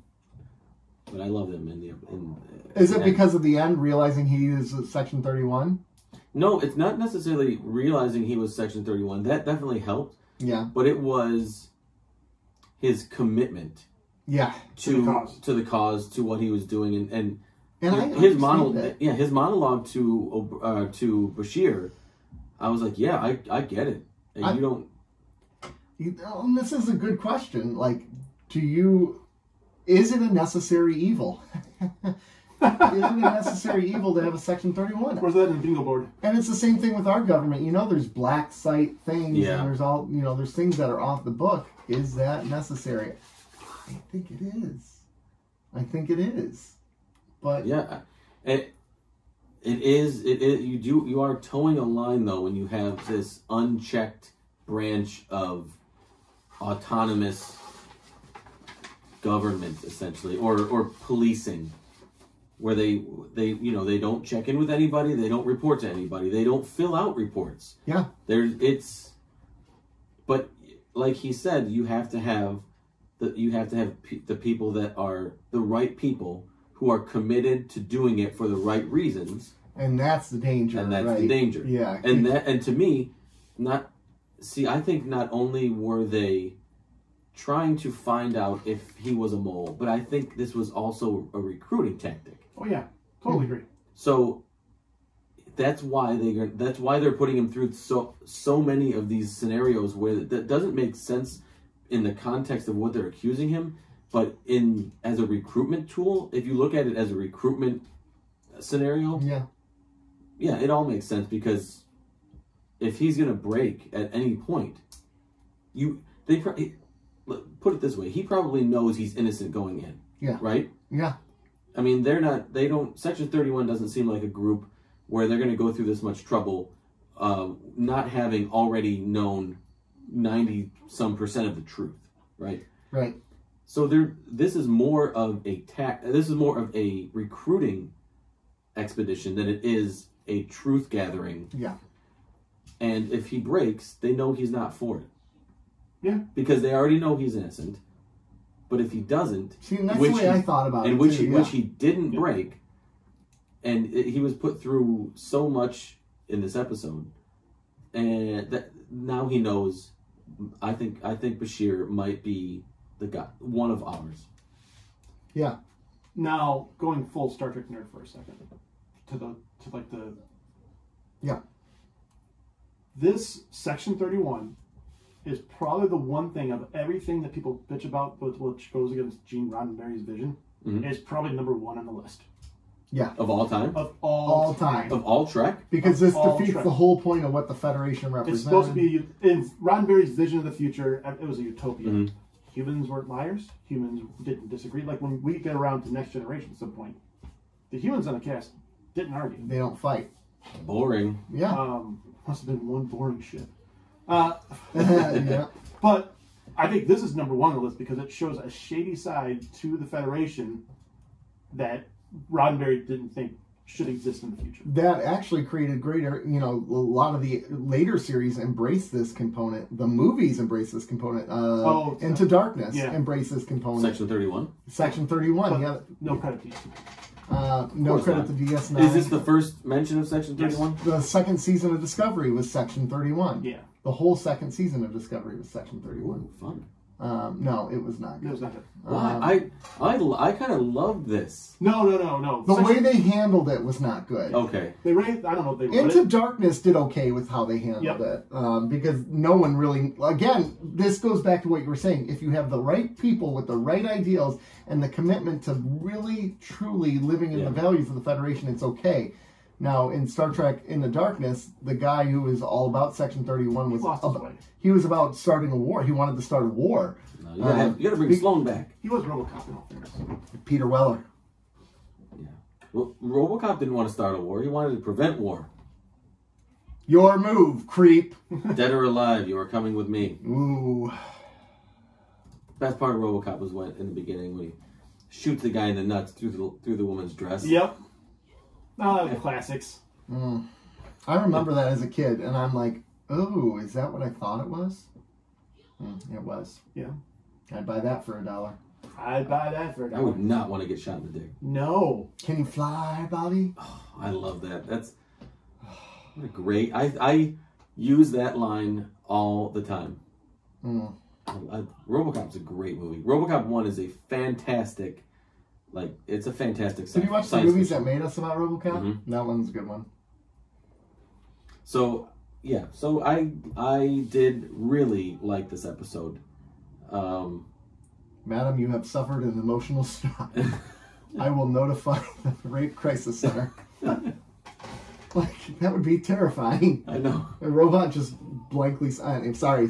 S4: but I loved him
S2: Is it because of the end, realizing he is Section 31?
S4: No, it's not necessarily realizing he was Section 31. That definitely helped.
S2: Yeah.
S4: But it was his commitment.
S2: Yeah.
S4: To the cause, to what he was doing, and
S2: his
S4: monologue. Yeah, his monologue to Bashir. I was like, yeah, I get it. And you don't.
S2: And this is a good question. Like, is it a necessary evil? Is it a necessary evil to have a Section 31?
S3: Where's that in the bingo board?
S2: And it's the same thing with our government. You know, there's black site things,
S4: and
S2: there's things that are off the book. Is that necessary? I think it is. But
S4: yeah, it is. You are towing a line though when you have this unchecked branch of autonomous government, essentially, or policing, where they don't check in with anybody, they don't report to anybody, they don't fill out reports.
S2: Yeah,
S4: but like he said, you have to have the people that are the right people who are committed to doing it for the right reasons,
S2: and that's the danger.
S4: And that's the danger.
S2: Yeah,
S4: and to me, I think not only were they trying to find out if he was a mole, but I think this was also a recruiting tactic.
S3: Oh yeah, totally agree.
S4: So that's why they're putting him through so many of these scenarios where that doesn't make sense in the context of what they're accusing him, but as a recruitment tool, if you look at it as a recruitment scenario, yeah, it all makes sense, because if he's going to break at any point, put it this way, he probably knows he's innocent going in.
S2: Yeah.
S4: Right?
S2: Yeah.
S4: I mean, Section 31 doesn't seem like a group where they're going to go through this much trouble, not having already known 90-some% of the truth, right?
S2: Right.
S4: So this is more of a recruiting expedition than it is a truth gathering.
S2: Yeah.
S4: And if he breaks, they know he's not for it.
S3: Yeah.
S4: Because they already know he's innocent. But if he doesn't,
S2: that's the way I thought about it.
S4: Which he didn't break, and he was put through so much in this episode, and that now he knows. I think Bashir might be the guy, one of ours.
S2: Yeah.
S3: Now going full Star Trek nerd for a second,
S2: Yeah.
S3: This Section 31 is probably the one thing of everything that people bitch about, which goes against Gene Roddenberry's vision, is probably number one on the list.
S2: Yeah.
S4: Of all time?
S3: Of all time.
S4: Of all Trek?
S2: Because this defeats the whole point of what the Federation represents.
S3: It's supposed to be, in Roddenberry's vision of the future, it was a utopia.
S4: Mm-hmm.
S3: Humans weren't liars. Humans didn't disagree. Like when we get around to Next Generation at some point, the humans on the cast didn't argue.
S2: They don't fight.
S4: Boring.
S2: Yeah.
S3: Must have been one boring shit.
S2: Yeah.
S3: But I think this is number one on the list because it shows a shady side to the Federation that Roddenberry didn't think should exist in the future.
S2: That actually created greater, a lot of the later series embrace this component. The movies embrace this component. Into Darkness embrace this component.
S4: Section 31?
S2: Section 31,
S3: but
S2: yeah.
S3: No credit to you.
S2: No credit to DS9.
S4: Is this the first mention of Section 31?
S2: Yes. The second season of Discovery was Section 31.
S3: Yeah.
S2: The whole second season of Discovery was Section 31.
S4: Ooh, fun.
S2: No, it was not good.
S3: It was not good.
S4: Why? I kind of loved this.
S3: No.
S2: The way they handled it was not good.
S4: Okay.
S3: They rated, I don't know if they wrote
S2: Into
S3: it.
S2: Darkness did okay with how they handled it. Because no one really... Again, this goes back to what you were saying. If you have the right people with the right ideals and the commitment to really, truly living in the values of the Federation, it's okay. Now, in Star Trek Into Darkness, the guy who was all about Section 31 he was about starting a war. He wanted to start a war.
S4: No, you got to bring Sloan back.
S3: He was RoboCop in all fairness.
S2: Peter Weller.
S4: Yeah. Well, RoboCop didn't want to start a war. He wanted to prevent war.
S2: Your move, creep.
S4: Dead or alive, you are coming with me.
S2: Ooh.
S4: Best part of RoboCop was when, in the beginning, when he shoots the guy in the nuts through the woman's dress.
S3: Yep. Oh, the classics.
S2: I remember that as a kid, and I'm like, oh, is that what I thought it was? It was.
S3: Yeah.
S2: I'd buy that for $1.
S3: I'd buy that for $1.
S4: I would not want to get shot in the dick.
S3: No.
S2: Can you fly, Bobby?
S4: Oh, I love that. That's what a great... I use that line all the time. RoboCop's a great movie. RoboCop 1 is a fantastic... it's a fantastic
S2: Did you watch the movies that made us about RoboCop? Mm-hmm. That one's a good one.
S4: So, yeah. So, I did really like this episode.
S2: Madam, you have suffered an emotional shock. I will notify the Rape Crisis Center. That would be terrifying.
S4: I know.
S2: A robot just blankly... I'm sorry.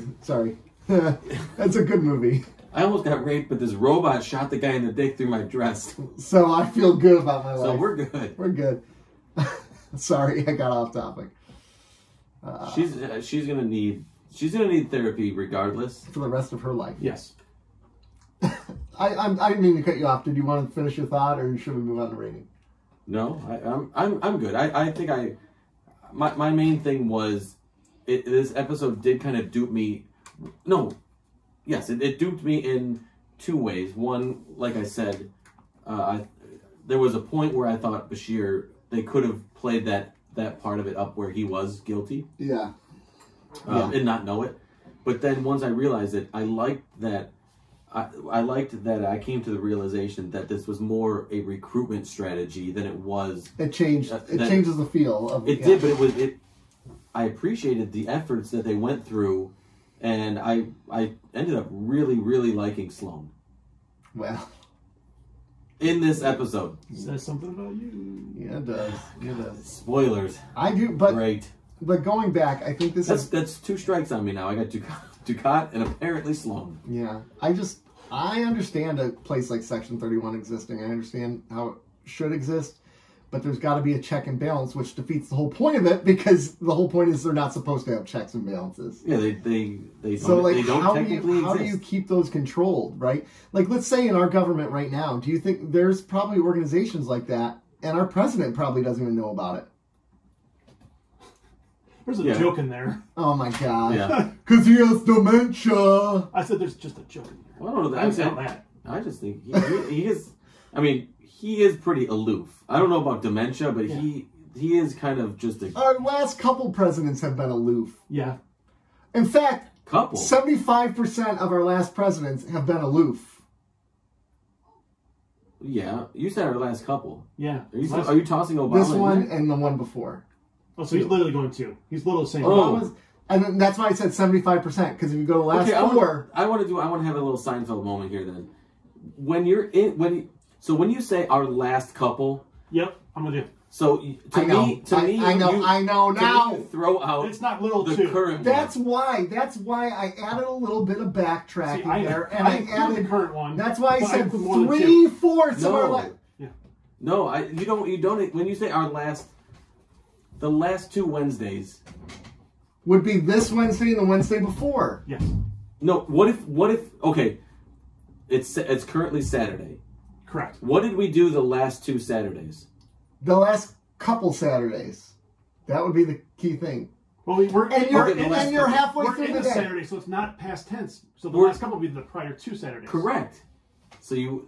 S2: That's a good movie.
S4: I almost got raped, but this robot shot the guy in the dick through my dress.
S2: So I feel good about my life.
S4: So we're good.
S2: We're good. Sorry, I got off topic.
S4: She's gonna need therapy regardless
S2: for the rest of her life.
S3: Yes.
S2: I didn't mean to cut you off. Did you want to finish your thought, or should we move on to rating?
S4: No, I'm good. I think my main thing was this episode did kind of dupe me. No. Yes, it duped me in two ways. One, like I said, there was a point where I thought Bashir, they could have played that part of it up where he was guilty.
S2: Yeah.
S4: And not know it. But then once I realized it, I liked that I came to the realization that this was more a recruitment strategy than it was.
S2: It changed. It changes the feel of
S4: it. Did, but I appreciated the efforts that they went through. And I ended up really, really liking Sloan.
S2: Well.
S4: In this episode.
S3: Says something about you.
S2: Yeah, it does. It does.
S4: Spoilers.
S2: I do, but...
S4: Great.
S2: But going back, I think
S4: That's two strikes on me now. I got Ducat and apparently Sloan.
S2: Yeah. I understand a place like Section 31 existing. I understand how it should exist. But there's got to be a check and balance, which defeats the whole point of it, because the whole point is they're not supposed to have checks and balances.
S4: Yeah, they
S2: so
S4: don't, they don't
S2: how
S4: technically
S2: how do you keep those controlled, right? Like, let's say in our government right now, do you think there's probably organizations like that, and our president probably doesn't even know about it?
S3: There's a joke in there.
S2: Oh my god.
S4: Yeah.
S2: Because he has dementia.
S3: I said there's just a joke in there.
S4: Well, I don't know that.
S3: I didn't say that.
S4: I just think he is. I mean, he is pretty aloof. I don't know about dementia, but he is kind of just a...
S2: Our last couple presidents have been aloof.
S3: Yeah.
S2: In fact,
S4: 75%
S2: of our last presidents have been aloof.
S4: Yeah. You said our last couple.
S3: Yeah.
S4: Are you tossing Obama
S2: This one and the one before.
S3: Oh, so he's literally going two. He's literally saying...
S2: Oh. And then that's why I said 75%, because if you go to the last four...
S4: I want to have a little Seinfeld moment here then. When you say our last couple...
S3: Yep, I'm with you.
S4: So to me,
S2: I know now.
S4: You throw out
S3: it's not little
S4: the
S3: two.
S4: current.
S2: That's why I added a little bit of backtracking there, and I added
S3: the current one.
S2: That's why I said 3/4 of our life.
S3: Yeah.
S4: No, you don't. When you say our last, the last two Wednesdays
S2: would be this Wednesday and the Wednesday before.
S3: Yes.
S4: No. What if? Okay, it's currently Saturday.
S3: Correct.
S4: What did we do the last two Saturdays?
S2: The last couple Saturdays. That would be the key thing.
S3: Well, you're
S2: halfway
S3: we're
S2: through
S3: in
S2: the day.
S3: Saturday, so it's not past tense. So the last couple will be the prior two Saturdays.
S4: Correct.
S2: I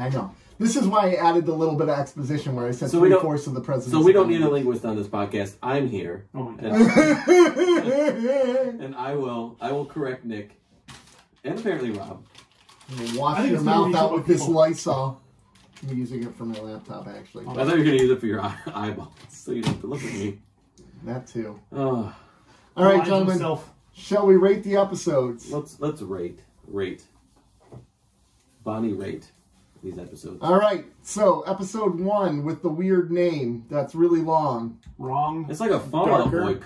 S2: know. This is why I added the little bit of exposition where I said 3/4 of the president's.
S4: So we don't need a linguist on this podcast. I'm here.
S3: Oh my God.
S4: And I will correct Nick and apparently Rob.
S2: Wash your mouth out with this Lysol. I'm using it for my laptop, actually.
S4: I thought you were going to use it for your eyeballs, so you don't have to look at me.
S2: That too.
S4: Oh.
S2: All right, gentlemen. Shall we rate the episodes?
S4: Let's rate. Bonnie, rate these episodes.
S2: All right. So episode 1 with the weird name that's really long.
S3: Wrong.
S4: It's like a Fall Out Boy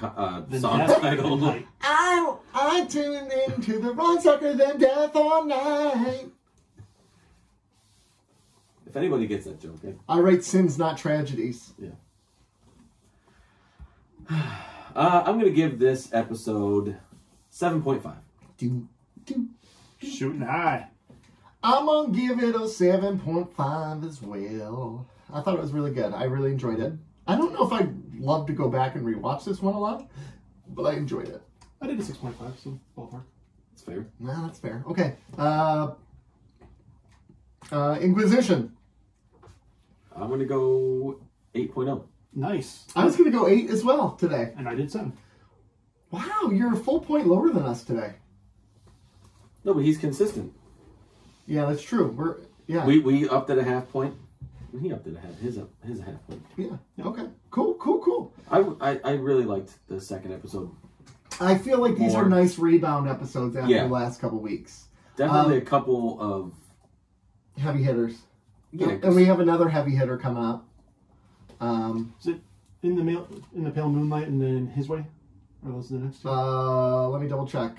S4: song title.
S2: I tuned into the wrong sucker, then death all night.
S4: If anybody gets that joke,
S2: I rate sins, not tragedies.
S4: Yeah. I'm going to give this episode 7.5.
S3: Shooting high.
S2: I'm going to give it a 7.5 as well. I thought it was really good. I really enjoyed it. I don't know if I'd love to go back and rewatch this one a lot, but I enjoyed it.
S3: I did a 6.5, so ballpark.
S4: That's fair.
S2: No, that's fair. Okay. Inquisition.
S4: I'm going to go 8.0.
S3: Nice.
S2: I was going to go 8 as well today.
S3: And I did 7.
S2: Wow, you're a full point lower than us today.
S4: No, but he's consistent.
S2: Yeah, that's true.
S4: We upped at a half point. And he upped it his a half point.
S2: Yeah. Okay. Cool.
S4: I really liked the second episode.
S2: I feel like these are nice rebound episodes after the last couple weeks.
S4: Definitely a couple of
S2: heavy hitters.
S4: Yeah,
S2: and we have another heavy hitter coming up.
S3: Is it in the Pale Moonlight and then His Way? Or those the next two?
S2: Let me double check.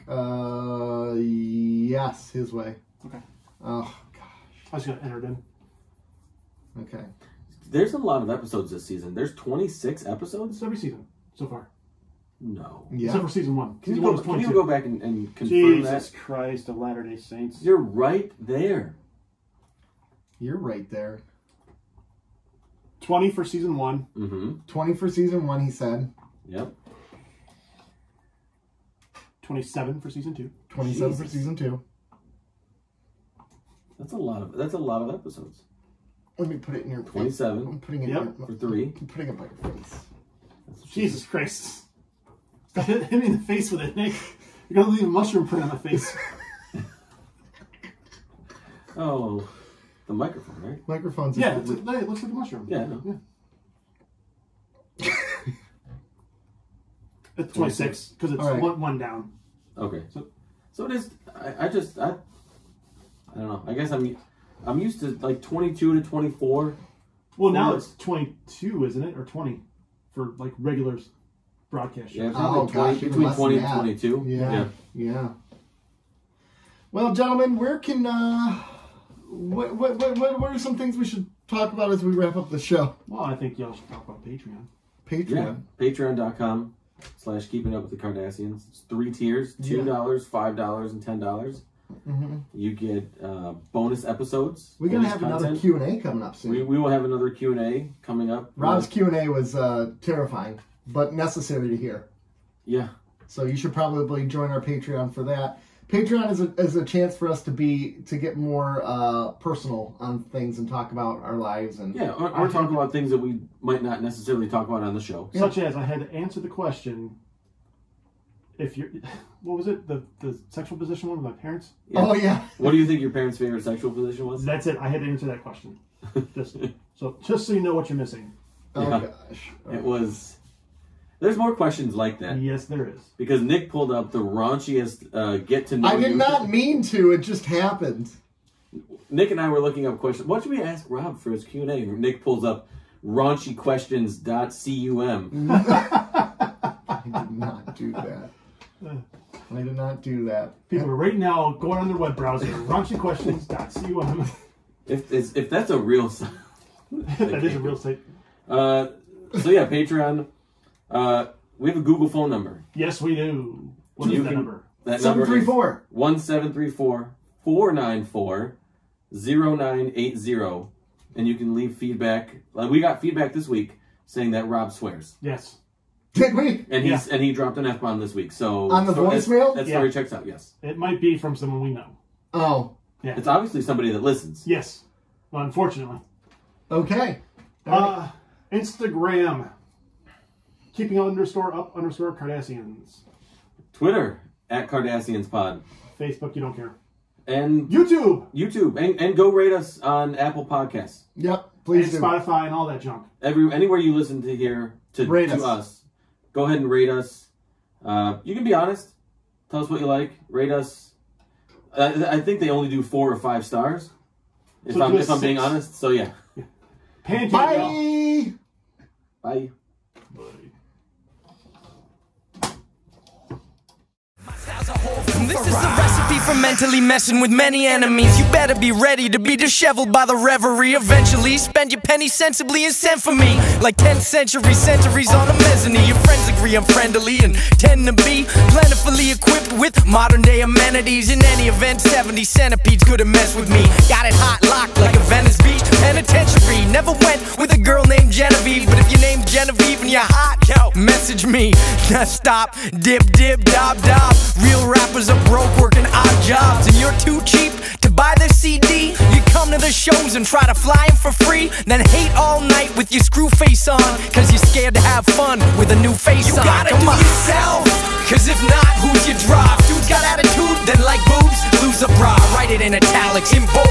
S2: Yes, His Way.
S3: Okay.
S2: Oh gosh.
S3: I just got entered in.
S2: Okay.
S4: There's a lot of episodes this season. There's 26 episodes?
S3: It's every season so far.
S4: No.
S2: Yeah.
S3: Except for season 1.
S4: Can you go back and confirm
S3: Jesus
S4: that?
S3: Christ of Latter-day Saints.
S4: You're right there.
S2: You're right there.
S3: 20 for season 1.
S4: Mm-hmm.
S2: 20 for season 1, he said.
S4: Yep.
S3: 27 for season 2.
S2: 27 for season 2.
S4: That's a lot of episodes.
S2: Let me put it in your
S4: 27.
S2: I'm putting it
S4: for 3.
S2: I'm putting it by your face.
S3: Jesus Christ. Hit me in the face with it, Nick. You're going to leave a mushroom print on my face.
S4: Oh, the microphone, right?
S2: Microphone's
S3: yeah, it looks like a mushroom.
S4: Yeah, I know.
S3: Yeah. It's 26, because it's one down.
S4: Okay. So it is, I don't know. I guess I'm used to like 22 to 24.
S3: Well, now it's 22, isn't it? Or 20 for like regular broadcast shows.
S4: Yeah, between 20 and 22.
S2: Yeah. Well, gentlemen, where can what are some things we should talk about as we wrap up the show?
S3: Well, I think y'all should talk about Patreon.
S4: Yeah, patreon.com/keeping up with the Cardassians. It's 3 tiers: $2, $5, and $10.
S2: Mm-hmm.
S4: You get bonus episodes.
S2: We're gonna have another Q&A coming up soon.
S4: We will have another Q&A coming up.
S2: Rob's Q&A was terrifying, but necessary to hear.
S4: Yeah.
S2: So you should probably join our Patreon for that. Patreon is a chance for us to get more personal on things and talk about our lives and
S4: or talk about things that we might not necessarily talk about on the show.
S3: Such as I had to answer the question. If you're, what was it? The sexual position one with my parents?
S2: Yeah. Oh yeah.
S4: What do you think your parents' favorite sexual position was?
S3: That's it. I had to answer that question. Just so you know what you're missing.
S2: Oh gosh.
S4: It was. There's more questions like that.
S3: Yes, there is.
S4: Because Nick pulled up the raunchiest get to know you.
S2: I did not mean to. It just happened.
S4: Nick and I were looking up questions. What should we ask Rob for his Q&A? Nick pulls up raunchyquestions.cum.
S2: I did not do that. I did not do that.
S3: People are right now going on their web browser, raunchyquestions.cum.
S4: If that's a real site.
S3: That is a real site.
S4: So yeah, Patreon. We have a Google phone number.
S3: Yes, we do. What is that number?
S4: That number
S2: 734.
S4: 1734-494-0980. And you can leave feedback. We got feedback this week saying that Rob swears.
S3: Yes.
S2: Did we?
S4: And he dropped an F-bomb this week. So
S2: on the voicemail?
S4: That story checks out, yes.
S3: It might be from someone we know.
S2: Oh.
S3: Yeah.
S4: It's obviously somebody that listens.
S3: Yes. Well, unfortunately.
S2: Okay.
S3: Instagram. Keeping _up_Cardassians.
S4: Twitter @CardassiansPod.
S3: Facebook, you don't care.
S4: And
S3: YouTube.
S4: And go rate us on Apple Podcasts.
S2: Yep, please
S3: and
S2: do.
S3: Spotify and all that junk.
S4: Anywhere you listen to here
S2: Rate
S4: to
S2: us.
S4: us, go ahead and rate us. You can be honest. Tell us what you like. Rate us. I think they only do 4 or 5 stars. If
S3: So
S4: I'm being honest. So yeah.
S3: Pancake.
S2: Bye.
S4: Bye.
S1: This is the recipe for mentally messing with many enemies. You better be ready to be disheveled by the reverie. Eventually, spend your penny sensibly and send for me. Like 10th century centuries on a mezzanine. Your friends agree I'm friendly and tend to be plentifully equipped with modern day amenities. In any event, 70 centipedes couldn't mess with me. Got it hot locked like a Venice Beach penitentiary. Never went with a girl named Genevieve, but if your name's Genevieve and you're hot, yo, message me. Now stop, dip, dob. Real rappers are broke working odd jobs, and you're too cheap to buy their CD. You come to the shows and try to fly in for free, then hate all night with your screw face on, cause you're scared to have fun with a new face on. You gotta do yourself, cause if not, who's your drive? Dude's got attitude, then like boobs, lose a bra. Write it in italics, in bold